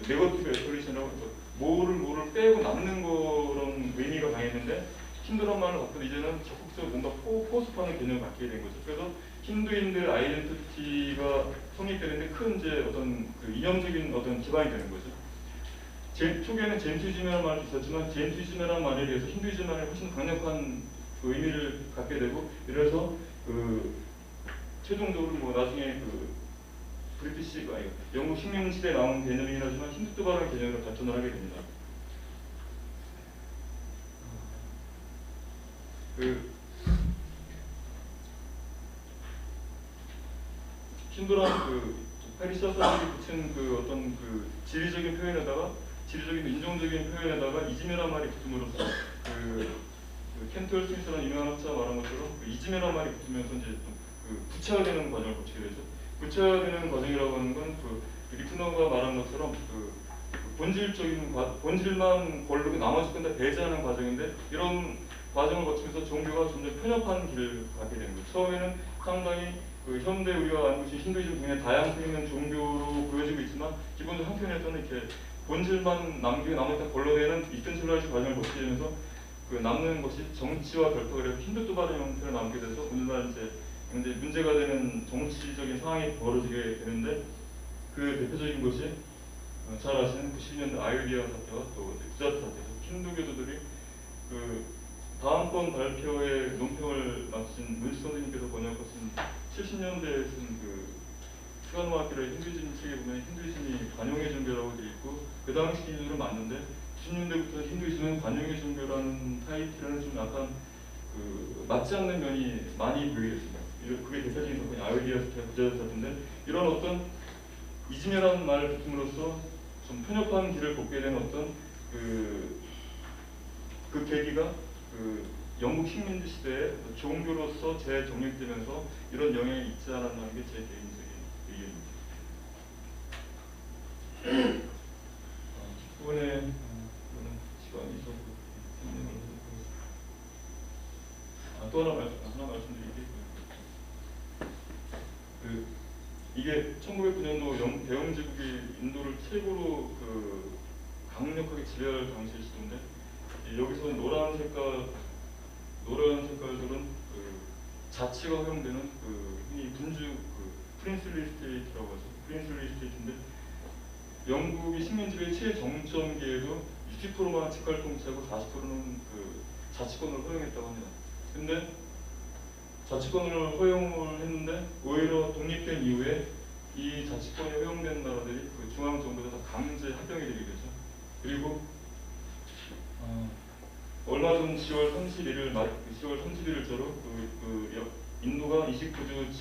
Speaker 5: 네거티브 에컬리션이라고 뭐를 빼고 남는 거런 의미가 강했는데 힌두란 말을 갖고 이제는 적극적으로 뭔가 포섭하는 개념을 갖게 된 거죠. 그래서 힌두인들 아이덴티티가 성립되는데 큰 이제 어떤 그 이념적인 어떤 기반이 되는 거죠. 초기에는 젠투이즘이라는 말도 있었지만 젠투이즘이라는 말에 비해서 힌두이즘만이 훨씬 강력한 그 의미를 갖게 되고 이래서 그 최종적으로 뭐 나중에 그 브리티시가 영국 식민 시대에 나온 개념이긴 하지만 힌두토바라는 개념으로 발전을 하게 됩니다. 그 힌두란 그 페르시아 사람들이 붙인 그 어떤 그 지리적인 표현에다가 지리적인 인종적인 표현에다가 이즘이라는 말이 붙음으로써 그 켄트 스미스라는 유명한 학자가 말한 것처럼 그 이즘이라는 말이 붙으면서 이제 그 구체화되는 과정을 거치게 되죠. 구체화되는 과정이라고 하는 건 그 리프너가 말한 것처럼 그 본질적인 본질만 고르고 나머지 건 다 배제하는 과정인데 이런 과정을 거치면서 종교가 점점 편협한 길을 가게 되는 거죠. 처음에는 상당히 그 현대 우리가 알고 있는 힌두이즘 중에 다양성 있는 종교로 보여지고 있지만 기본적으로 한편에서는 이렇게 본질만 남기고 나머지 다 걸러내는 이센셜라이즈 과정을 거치게 되면서 그 남는 것이 정치와 결탁을 해서 힌두토바르 형태로 남게 돼서 오늘날 이제 굉장히 문제가 되는 정치적인 상황이 벌어지게 되는데 그 대표적인 것이 잘 아시는 90년대 아유리아 사태와 또 구자트 사태죠. 힌두교도들이 그 다음번 발표의 논평을 마친 문시 선생님께서 번역하신 70년대에 쓴 그 스가노아키라의 힌두이즘 책에 보면 힌두이즘이 관용의 종교라고 되어 있고 그 당시 기준으로 맞는데 90년대부터 힌두이즘은 관용의 종교라는 타이틀은 좀 약간 그 맞지 않는 면이 많이 보이게 됐습니다. 그게 대표적인 사건이 아유리아 사태와 구자트 사태인데 이런 어떤 이즘이라는 말을 붙임으로써 좀 편협한 길을 걷게 된 어떤 그 계기가 그 영국 식민지 시대에 종교로서 재정립되면서 이런 영향이 있지 않았나는 게 제 개인적인 의견입니다. 뒷부분에 시간이 있어서 또 하나 말씀드릴게요. 이게 1909년도 대영제국이 인도를 최고로 그 강력하게 지배할 당시의 시도인데 여기서 노란 색깔들은 그 자치가 허용되는 그 흔히 군주 그 프린슬리 스테이트라고 하죠. 프린슬리 스테이트인데 영국이 식민지의 최정점기에도 60%만 직할 통치하고 40%는 그 자치권을 허용했다고 합니다. 근데 자치권을 허용을 했는데 오히려 독립된 이후에 이 자치권이 허용된 나라들이 그 중앙 정부에서 다 강제 합병이 되게 되죠. 그리고 얼마 전 10월 31일자로 인도가 29개의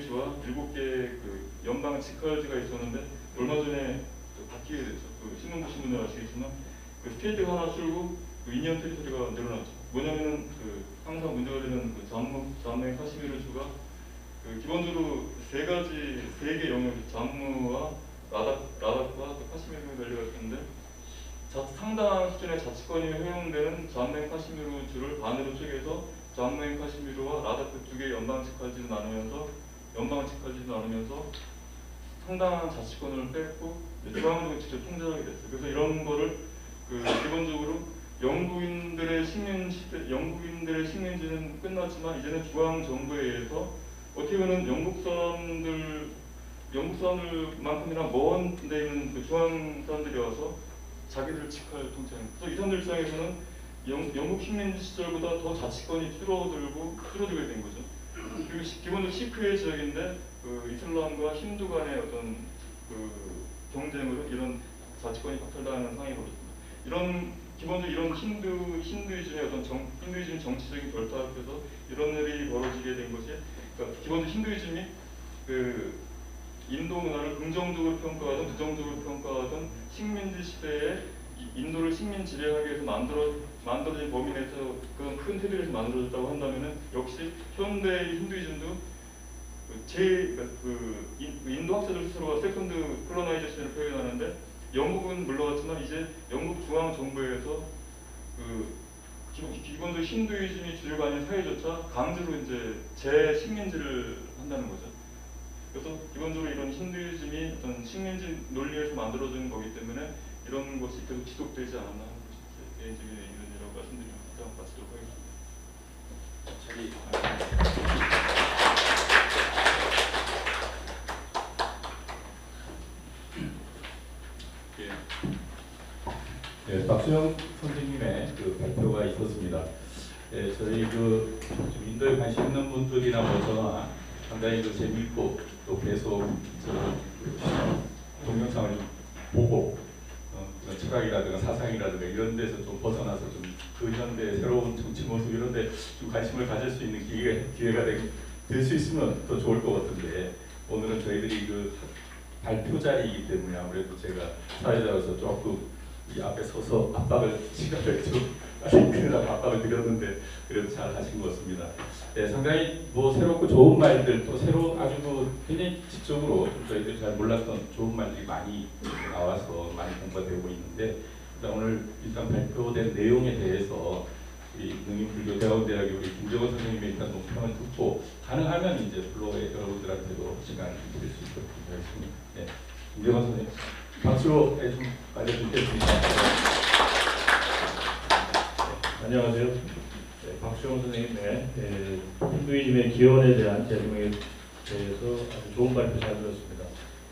Speaker 5: 주와 7개의 그 연방 직할지가 있었는데 얼마 전에 바뀌게 됐죠. 그 신문 보신 분들 아시겠지만 그 스테이트가 하나 줄고 그 인디언 테리토리가 늘어났죠. 뭐냐면은 그 항상 문제가 되는 그 잠무 카시미르 주가 그 기본적으로 세 개 영역, 잠무와 라닥과 카시미르 밸리가 있는데 상당한 수준의 자치권이 허용되는 잠무 카시미르 주를 반으로 쪼개서 잠무 카시미르와 라닥 두 개의 연방 직할지로 나누면서 상당한 자치권을 뺐고 중앙정부 직접 통제하게 됐어요. 그래서 이런 거를 그 기본적으로 영국인들의 식민지는 끝났지만 이제는 중앙 정부에 의해서 어떻게 보면 영국 사람들만큼이나 먼 데 있는 그 중앙 사람들이 와서 자기들 직할 통치하는. 그래서 이 사람들 입장에서는 영국 식민지 시절보다 더 자치권이 줄어들게 된 거죠. 그리고 기본적으로 시크의 지역인데 그 이슬람과 힌두 간의 어떤 그 경쟁으로 이런 자치권이 박탈당하는 상황이 벌어졌습니다. 기본적으로 이런 힌두이즘의 어떤 힌두이즘 정치적인 결탁에서 이런 일이 벌어지게 된 것이, 그러니까 기본적으로 힌두이즘이 그 인도 문화를 긍정적으로 평가하든 부정적으로 평가하든 식민지 시대에 인도를 식민 지배하기 위해서 만들어진 범위 내에서 그런 큰 테두리에서 만들어졌다고 한다면은 역시 현대 힌두이즘도 인도 학자들 스스로가 세컨드 콜로나이제이션을 표현하는데 영국은 물러갔지만 이제 영국 중앙 정부에서 그 기본적으로 힌두이즘이 주류가 아닌 사회조차 강제로 이제 재식민지를 한다는 거죠. 그래서 기본적으로 이런 힌두이즘이 어떤 식민지 논리에서 만들어진 거기 때문에 이런 것이 계속 지속되지 않았나 하는 것이 제 개인적인 의견이라고 말씀드리면서 일단 마치도록 하겠습니다.
Speaker 3: 네, 박수영 선생님의 그 발표가 있었습니다. 네, 저희 그 인도에 관심 있는 분들이나 뭐 저나 상당히 그 재미있고 또 계속 저 동영상을 좀 보고 그런 철학이라든가 사상이라든가 이런 데서 좀 벗어나서 좀 근현대 새로운 정치 모습 이런 데 좀 관심을 가질 수 있는 기회가 될 수 있으면 더 좋을 것 같은데 오늘은 저희들이 그 발표 자리이기 때문에 아무래도 제가 사회자로서 조금 이 앞에 서서 시간을 좀 압박을 드렸는데 그래도 잘 하신 것 같습니다. 네, 상당히 뭐 새롭고 좋은 말들 또 아주 굉장히 지적으로 좀 저희들이 잘 몰랐던 좋은 말들이 많이 나와서 많이 공부가 되고 있는데 일단 오늘 발표된 내용에 대해서 이 능인불교대학원대학의 우리 김정원 선생님의 일단 논평을 듣고 가능하면 이제 플로어의 여러분들한테도 시간을 드릴 수 있도록 하겠습니다. 네, 김정원 선생님 박수로 좀 알려주시겠습니다.
Speaker 6: 안녕하세요. 네, 박수영 선생님의 힌두이즘의 기원에 대한 제목에 대해서 아주 좋은 발표 잘 들었습니다.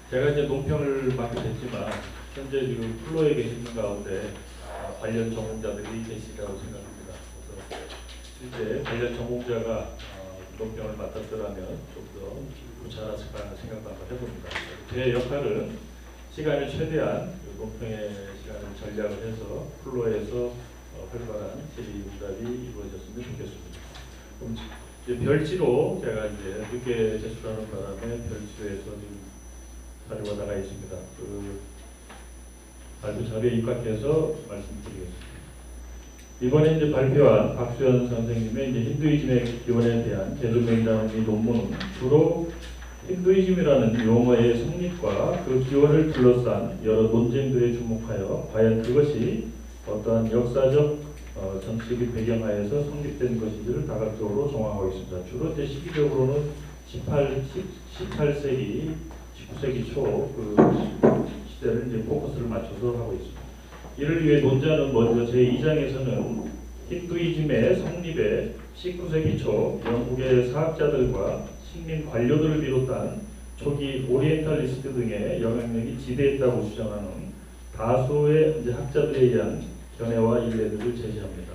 Speaker 6: 제가 이제 논평을 맡게 됐지만 현재 지금 플로어에 계시는 가운데 관련 전공자들이 계시라고 생각합니다. 그래서 실제 관련 전공자가 논평을 맡았더라면 좀 더 괜찮았을까 하는 생각도 한번 해봅니다. 제 역할은 시간을 최대한 논평의 시간을 전략을 해서 플로어에서 활발한 질의응답이 이루어졌으면 좋겠습니다. 그럼 이제 별지로 제가 이제 늦게 제출하는 바람에 별지로에서 지금 자료가 나가 있습니다. 그 발표 자료에 입각해서 말씀드리겠습니다. 이번에 이제 발표한 박수현 선생님의 이제 힌두이즘의 기원에 대한 개조명이라는 이 논문은 주로 힌두이즘이라는 용어의 성립과 그 기원을 둘러싼 여러 논쟁들에 주목하여 과연 그것이 어떠한 역사적 정치적인 배경하에서 성립된 것인지를 다각적으로 종합하고 있습니다. 주로 이제 시기적으로는 18세기, 19세기 초 그 시대를 이제 포커스를 맞춰서 하고 있습니다. 이를 위해 논자는 먼저 제2장에서는 힌두이즘의 성립에 19세기 초 영국의 사학자들과 식민 관료들을 비롯한 초기 오리엔탈리스트 등의 영향력이 지대했다고 주장하는 다수의 이제 학자들에 의한 견해와 일례들을 제시합니다.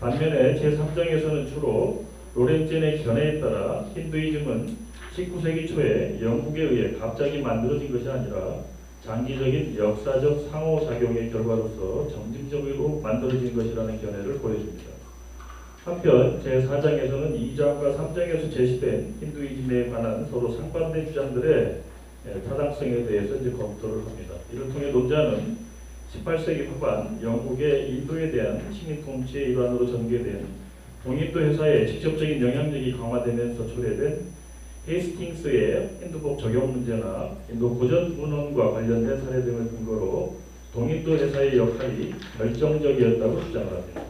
Speaker 6: 반면에 제3장에서는 주로 로렌젠의 견해에 따라 힌두이즘은 19세기 초에 영국에 의해 갑자기 만들어진 것이 아니라 장기적인 역사적 상호작용의 결과로서 점진적으로 만들어진 것이라는 견해를 보여줍니다. 한편 제4장에서는 2장과 3장에서 제시된 힌두이즘에 관한 서로 상반된 주장들의 타당성에 대해서 이제 검토를 합니다. 이를 통해 논자는 18세기 후반 영국의 인도에 대한 식민 통치의 일환으로 전개된 동인도 회사의 직접적인 영향력이 강화되면서 초래된 헤이스팅스의 힌두법 적용 문제나 인도 고전 문헌과 관련된 사례 등을 근거로 동인도 회사의 역할이 결정적이었다고 주장을 합니다.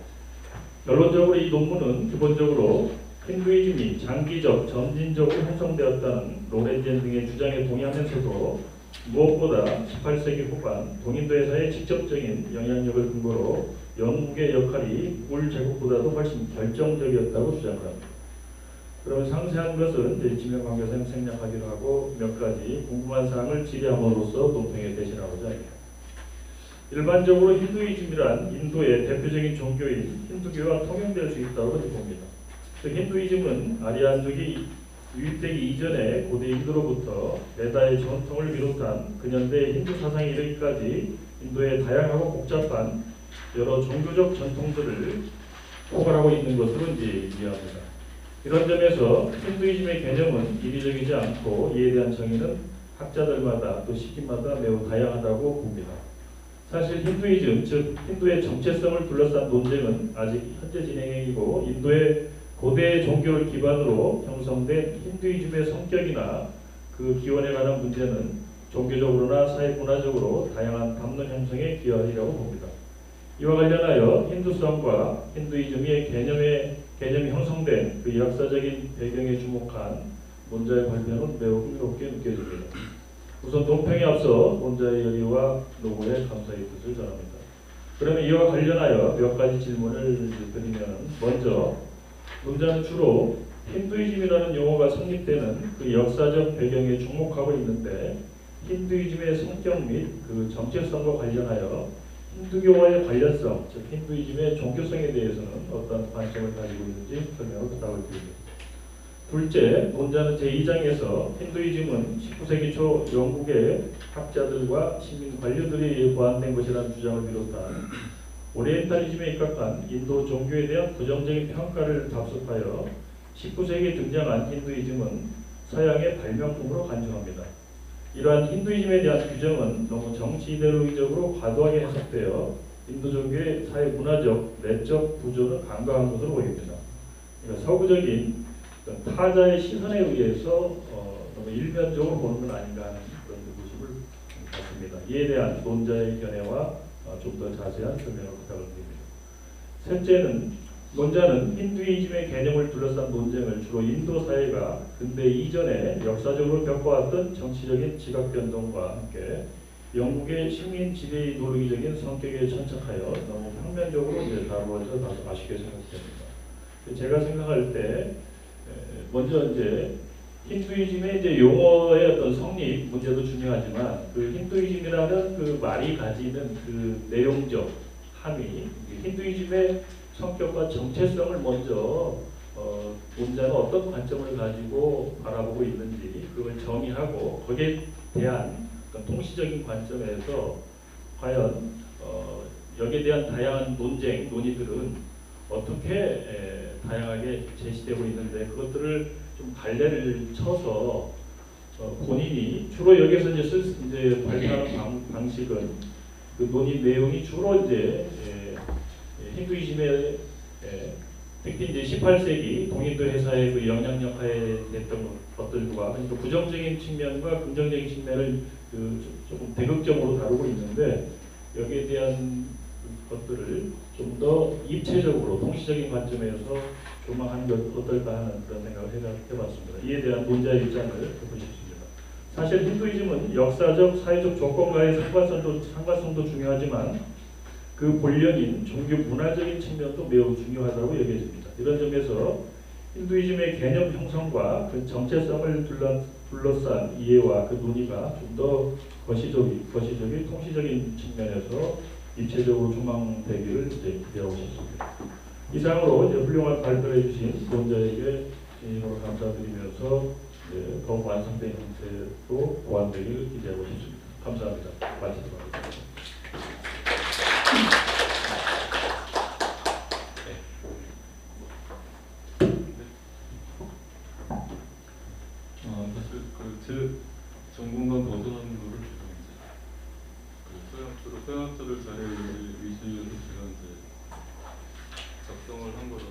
Speaker 6: 결론적으로 이 논문은 기본적으로 힌두이즘이 장기적, 점진적으로 형성되었다는 로렌젠 등의 주장에 동의하면서도 무엇보다 18세기 후반 동인도 회사의 직접적인 영향력을 근거로 영국의 역할이 울 제국보다도 훨씬 결정적이었다고 주장을 합니다. 그럼 상세한 것은 이제 지명 관계상 생략하기로 하고 몇 가지 궁금한 사항을 질의함으로써 논평에 대신하고자 합니다. 일반적으로 힌두이즘이란 인도의 대표적인 종교인 힌두교와 통용될 수 있다고 봅니다. 힌두이즘은 아리안족이 유입되기 이전에 고대 인도로부터 베다의 전통을 비롯한 근현대 힌두 사상에 이르기까지 인도의 다양하고 복잡한 여러 종교적 전통들을 포괄하고 있는 것으로 이제 이해합니다. 이런 점에서 힌두이즘의 개념은 인위적이지 않고 이에 대한 정의는 학자들마다 또 시기마다 매우 다양하다고 봅니다. 사실 힌두이즘, 즉 힌두의 정체성을 둘러싼 논쟁은 아직 현재 진행형이고 인도의 고대 종교를 기반으로 형성된 힌두이즘의 성격이나 그 기원에 관한 문제는 종교적으로나 사회 문화적으로 다양한 담론 형성에 기여하리라고 봅니다. 이와 관련하여 힌두성과 힌두이즘의 개념이 형성된 그 역사적인 배경에 주목한 논자의 발표는 매우 흥미롭게 느껴집니다. 우선 논평에 앞서 논자의 열의와 노고에 감사의 뜻을 전합니다. 그러면 이와 관련하여 몇 가지 질문을 드리면, 먼저 논자는 주로 힌두이즘이라는 용어가 성립되는 그 역사적 배경에 주목하고 있는데, 힌두이즘의 성격 및 그 정체성과 관련하여 힌두교와의 관련성, 즉 힌두이즘의 종교성에 대해서는 어떤 관점을 가지고 있는지 설명을 부탁을 드립니다. 둘째, 논자는 제2장에서 힌두이즘은 19세기 초 영국의 학자들과 시민 관료들이 고안된 것이라는 주장을 비롯한 오리엔탈리즘에 입각한 인도 종교에 대한 부정적인 평가를 답습하여 19세기에 등장한 힌두이즘은 서양의 발명품으로 간주합니다. 이러한 힌두이즘에 대한 규정은 너무 정치 이데올로기적으로 과도하게 해석되어 인도 종교의 사회 문화적, 내적 구조는 간과한 것으로 보입니다. 그러니까 서구적인 타자의 시선에 의해서 너무 일면적으로 보는 건 아닌가 하는 그런 의구심을 갖습니다. 이에 대한 논자의 견해와 좀 더 자세한 설명을 부탁을 드립니다. 셋째는, 논자는 힌두이즘의 개념을 둘러싼 논쟁을 주로 인도 사회가 근대 이전에 역사적으로 겪어왔던 정치적인 지각 변동과 함께 영국의 식민 지배 이데올로기적인 성격에 천착하여 너무 평면적으로 다루어져 다소 아쉽게 생각됩니다. 제가 생각할 때 먼저 이제 힌두이즘의 이제 용어의 어떤 성립 문제도 중요하지만, 그 힌두이즘이라는 그 말이 가지는 그 내용적 함의, 힌두이즘의 성격과 정체성을 먼저 논자는 어떤 관점을 가지고 바라보고 있는지 그걸 정의하고, 거기에 대한 통시적인 관점에서 과연 여기에 대한 다양한 논의들은 어떻게 다양하게 제시되고 있는데, 그것들을 좀 갈래를 쳐서 본인이 주로 여기서 이제 발표하는 방식은 그 논의 내용이 주로 이제 힌두이즘의 특히 이제 18세기 동인도 회사의 그 영향력 하에 됐던 것들과, 그러니까 부정적인 측면과 긍정적인 측면을 조금 대극적으로 다루고 있는데, 여기에 대한 것들을 좀 더 입체적으로 통시적인 관점에서 조망하는 게 어떨까 하는 그런 생각을 해봤습니다. 이에 대한 논자의 입장을 보시겠습니다. 사실 힌두이즘은 역사적, 사회적 조건과의 상관성도 중요하지만 그 본연인 종교 문화적인 측면도 매우 중요하다고 여겨집니다. 이런 점에서 힌두이즘의 개념 형성과 그 정체성을 둘러싼 이해와 그 논의가 좀 더 거시적인 통시적인 측면에서 입체적으로 조망되기를 이제 기대하고 싶습니다. 이상으로 이제 훌륭한 발표를 해주신 논자에게 진심으로 감사드리면서 더욱 완성된 형태로 보완되기를 기대하고 싶습니다. 감사합니다. 마치도록 하겠습니다.
Speaker 4: 사실 제 전공과 벗어나는 거를 주로 서양학자들 자료에 의지해서 제가 이제 작성을 한 거라서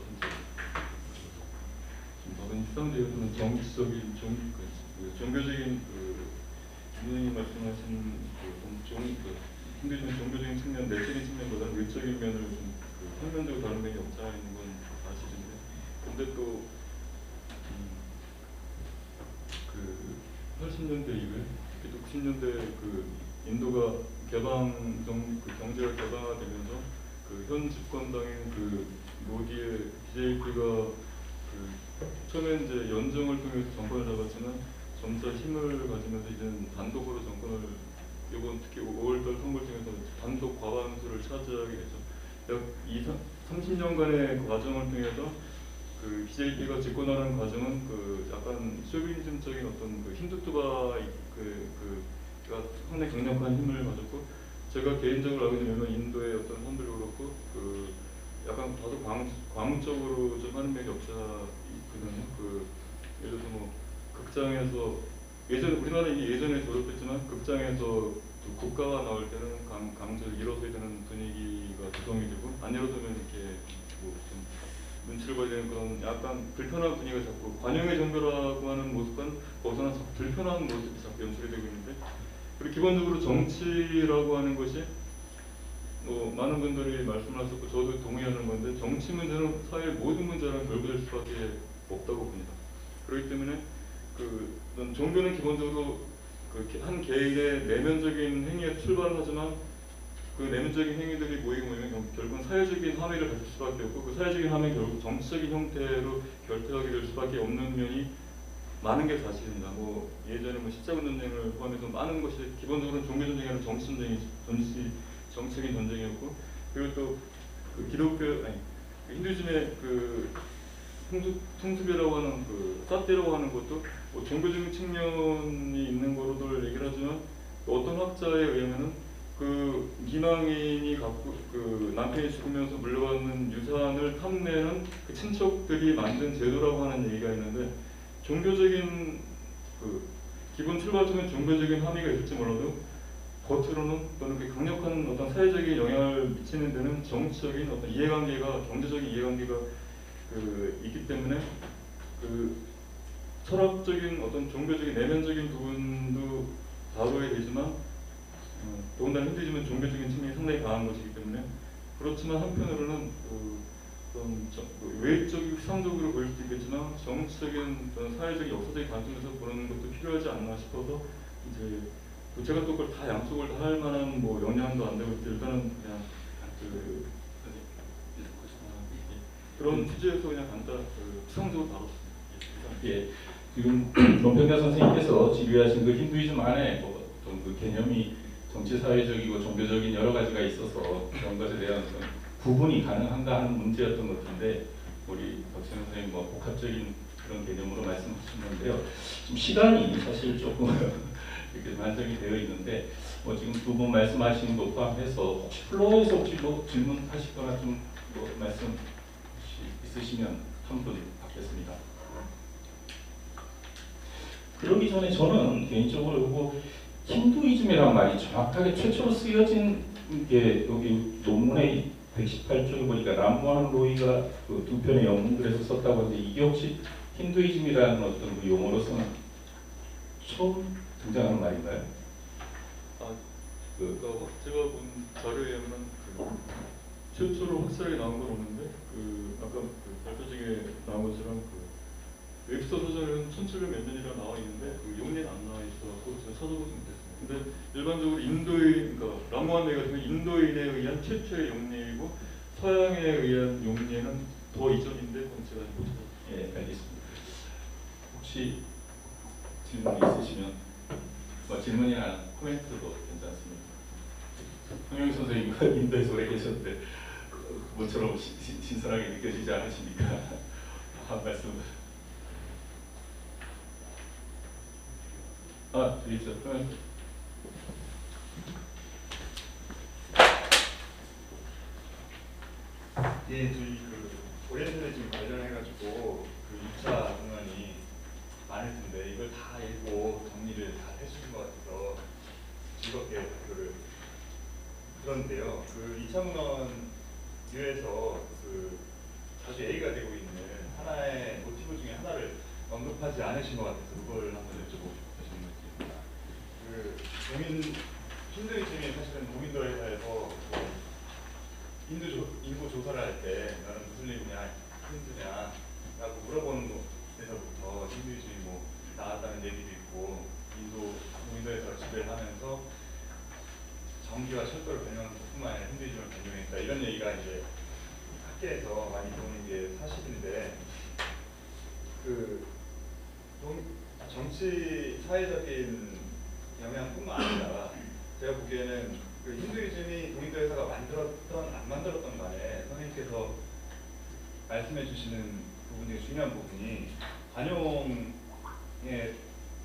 Speaker 4: 좀 다른 시상제에서는 정치적인 종교적인 선생님이 말씀하신 힌두이즘 종교적인 측면, 내적인 측면보다는 외적인 면을 좀 평면적으로 다룬 면이 없지 않아 있는 건 사실인데, 근데 또 80년대 이후에, 특히 또 90년대 인도가 경제가 개방화되면서 현 집권당인 모디의 BJP가 처음에 이제 연정을 통해서 정권을 잡았지만 점차 힘을 가지면서 이제는 단독으로 정권을 이번 특히 5월달 선거를 통해서 단독 과반수를 차지하게 되죠. 약 30년간의 과정을 통해서 BJP가 집권하는 과정은 약간 쇼비니즘적인 어떤 힌두투바가 상당히 강력한 힘을 가졌고, 제가 개인적으로 알고 있는 인도의 어떤 선들도 그렇고 약간 다소 광적으로 좀 하는 면이 없지 않아 있거든요. 예를 들어서 극장에서 우리나라 예전에 조력했지만 극장에서 국가가 나올 때는 강제로 일어서야 되는 분위기가 조성이 되고, 안 일어서면 이렇게 좀 눈치를 봐야 되는 그런 약간 불편한 분위기가 자꾸 관용의 정교라고 하는 모습과는 벗어난 자꾸 불편한 모습이 자꾸 연출이 되고 있는데, 그리고 기본적으로 정치라고 하는 것이
Speaker 5: 많은 분들이 말씀하셨고 저도 동의하는 건데 정치 문제는 사회의 모든 문제랑 결부될 수밖에 없다고 봅니다. 그렇기 때문에 종교는 기본적으로 한 개인의 내면적인 행위에서 출발하지만 그 내면적인 행위들이 모이면 결국은 사회적인 함의를 가질 수밖에 없고 그 사회적인 함의는 결국 정치적인 형태로 결핍하게 될 수밖에 없는 면이 많은 게 사실입니다. 예전에 십자군 전쟁을 포함해서 많은 것이 기본적으로 종교 전쟁이 아니라 정치적인 전쟁이었고 그리고 또 힌두이즘의 통수배라고 하는 사띠라고 하는 것도 종교적인 측면이 있는 거로들 얘기를 하지만 어떤 학자에 의하면은 미망인이 갖고 남편이 죽으면서 물려받는 유산을 탐내는 친척들이 만든 제도라고 하는 얘기가 있는데 종교적인 기본 출발점은 종교적인 함의가 있을지 몰라도 겉으로는 또는 강력한 어떤 사회적인 영향을 미치는 데는 정치적인 어떤 이해관계가 경제적인 이해관계가 있기 때문에 철학적인 어떤 종교적인 내면적인 부분도 다뤄야 되지만 더군다나 힌두이즘은 종교적인 측면이 상당히 강한 것이기 때문에 그렇지만 한편으로는 외적이고 추상적으로 보일 수도 있겠지만 정치적인 사회적인 역사적인 관점에서 보는 것도 필요하지 않나 싶어서 이제 제가 또 그걸 다 양쪽을 다 할 만한 역량도 안 되고 일단은 그냥 그런 취지에서 그냥 간단 추상적으로 다뤘습니다.
Speaker 3: 예, 지금 노평자 선생님께서 지휘하신 힌두이즘 안에 어떤 개념이 정치 사회적이고 종교적인 여러 가지가 있어서 그런 것에 대한 구분이 가능한가 하는 문제였던 것 같은데 우리 박신영 선생님 복합적인 그런 개념으로 말씀하셨는데요. 지금 시간이 사실 조금 이렇게 한정이 되어 있는데 지금 두 분 말씀하신 것 포함해서 혹시 플로어에서 혹시 질문하시거나 좀 말씀 있으시면 한 분 받겠습니다. 그러기 전에 저는 개인적으로 이거 힌두이즘이란 말이 정확하게 최초로 쓰여진 게 여기 논문의 118쪽에 보니까 람모한 로이가 두 편의 영문글에서 썼다고 하는데 이게 혹시 힌두이즘이라는 어떤 용어로서는 처음 등장하는 말인가요?
Speaker 5: 제가 본 자료에 의하면 최초로 확실하게 나온 건 없는데 아까 발표 중에 나온 것처럼 웹스터 소설은 1700 몇 년이라 나와 있는데 용례는 안 나와 있어서 제가 찾아보지 못했습니다. 근데 일반적으로 람모한 로이 같은 경우 인도인에 의한 최초의 용례이고 서양에 의한 용례는 더 이전인데 그건 제가 못 찾았습니다.
Speaker 3: 예, 알겠습니다. 혹시 질문 있으시면 질문이나 코멘트도 괜찮습니다. 황영희 선생님과 인도에서 오래 계셨는데 뭐처럼 신선하게 느껴지지 않으십니까? 한 말씀. 있죠.
Speaker 7: 예, 저희 오리엔탈리즘 관련해가지고 2차 공연이 많을 텐데 이걸 다 읽고 정리를 다 해주신 것 같아서 즐겁게 발표를 그런데요. 2차 문헌류에서 자주 얘기가 되고 있는 하나의 모티브 중에 하나를 언급하지 않으신 것 같아서 그걸 한번 여쭤보고 싶으신 거지. 힌두이즘이 사실은 동인도 회사에서 인구 조사를 할 때 너는 무슬림이냐 힌두냐라고 물어보는 데서부터 힌두이즘이 나왔다는 얘기도 있고 동인도에서 지배를 하면서 전기와 철도를 발명한 것뿐만 아니라 힌두이즘을 발명했다 이런 얘기가 이제 학계에서 많이 나오는 게 사실인데 정치 사회적인 영향뿐만 아니라 제가 보기에는 힌두이즘이 동인도 회사가 만들었던 안 만들었던 간에 선생님께서 말씀해 주시는 부분 중에 중요한 부분이 관용의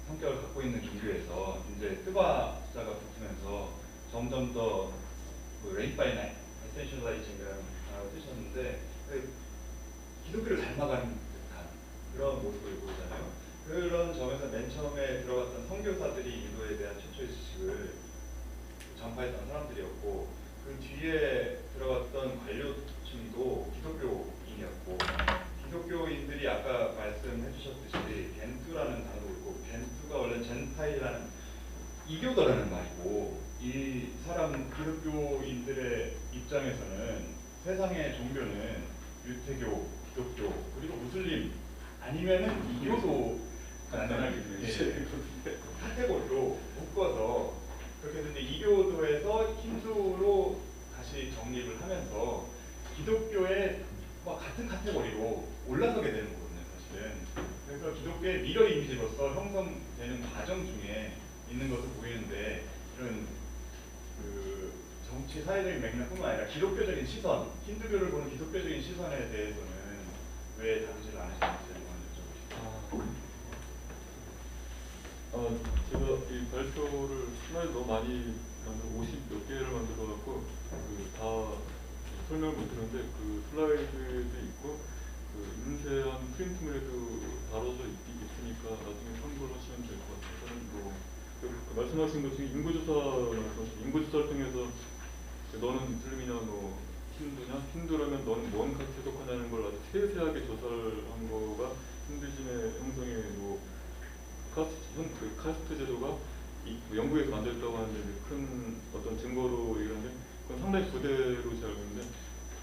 Speaker 7: 성격을 갖고 있는 종교에서 이제 뜨바 숫자가 붙으면서 점점 더 레이트 바이 나이트, 에센셜라이징이라는 단어를 쓰셨는데 기독교를 닮아가는 듯한 그런 모습을 보이잖아요. 그런 점에서 맨 처음에 들어갔던 선교사들이 인도에 대한 최초의 지식을 전파했던 사람들이었고 그 뒤에 들어갔던 관료층도 기독교인이었고 기독교인들이 아까 말씀해 주셨듯이 겐투라는 단어도 있고 겐투가 원래 젠타이라는 이교도라는 말이고 이 사람 기독교인들의 입장에서는 세상의 종교는 유태교, 기독교 그리고 무슬림 아니면은 이교도 간단하게 카테고리로 묶어서 그렇게 해서 이제 이교도에서 힌두로 다시 정립을 하면서 기독교의 같은 카테고리로 올라서게 되는 거거든요, 사실은. 그래서 기독교의 미러 이미지로서 형성되는 과정 중에 있는 것으로 보이는데 이런 그 정치 사회적인 맥락뿐만 아니라 기독교적인 시선, 힌두교를 보는 기독교적인 시선에 대해서는 왜 다루지 않으셨는지 한번 여쭤보시죠.
Speaker 4: 제가 이 발표를 슬라이드 너무 많이 50몇 개를 만들어갖고 다 설명을 못했는데 그 슬라이드도 있고 그 인쇄한 프린트물에도 다뤄져 있으니까 나중에 참고를 하시면 될 것 같아요. 저는 그 말씀하신 것 중에 인구조사를 통해서 너는 무슬림이냐 너 힌두냐? 힌두라면 너는 뭔 카스트에 속하냐는 걸 아주 세세하게 조사를 한 거가 힌두즘의 형성의 카스트 제도가 영국에서 만들었다고 하는데 큰 어떤 증거로 얘기하는데 그건 상당히 부대로 제가 알고 있는데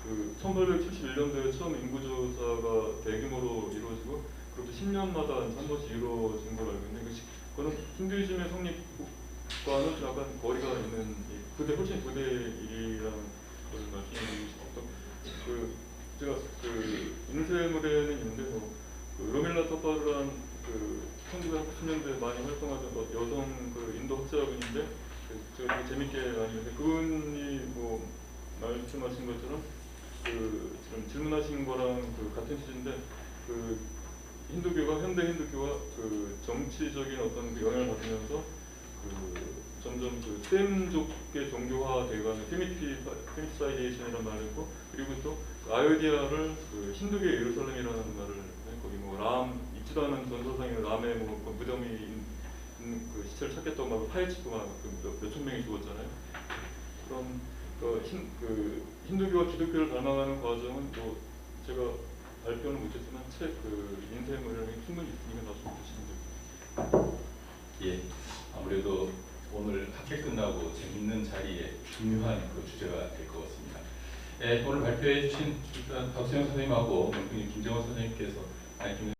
Speaker 4: 그 1871년도에 처음 인구조사가 대규모로 이루어지고 그것도 10년마다 한 번씩 이루어진 걸로 알고 있는데 그거는 힌두이즘의 성립과는 좀 약간 거리가 있는 훨씬 부대 일이라는 걸 말씀드리고 싶었고 제가 인쇄물에는 있는데 그 로밀라 타파르란 1980년대에 많이 활동하던 여성 인도 학자분인데 제가 되게 재밌게 많이 했는데 그분이 말씀하신 것처럼 지금 질문하신 거랑 같은 취지인데 힌두교가 현대 힌두교가 정치적인 어떤 영향을 받으면서 점점 셈족의 종교화돼가는 세미티사이제이션이라는 말을 했고 그리고 또 아요디아를 힌두교의 예루살렘이라는 말을 거기 있지도 않은 전설상의 람의 무덤이 있는 시체를 찾겠다고 막 파헤치고 몇천 명이 죽었잖아요. 그럼 힌두교와 기독교를 닮아가는 과정은 또 제가 발표는 못했지만 책 인쇄물이 충분히 있으니까 나중에 보시면 됩니다.
Speaker 3: 예, 아무래도 오늘 학회 끝나고 재밌는 자리에 중요한 주제가 될 것 같습니다. 오늘 발표해 주신 박수영 선생님하고 김정원 선생님께서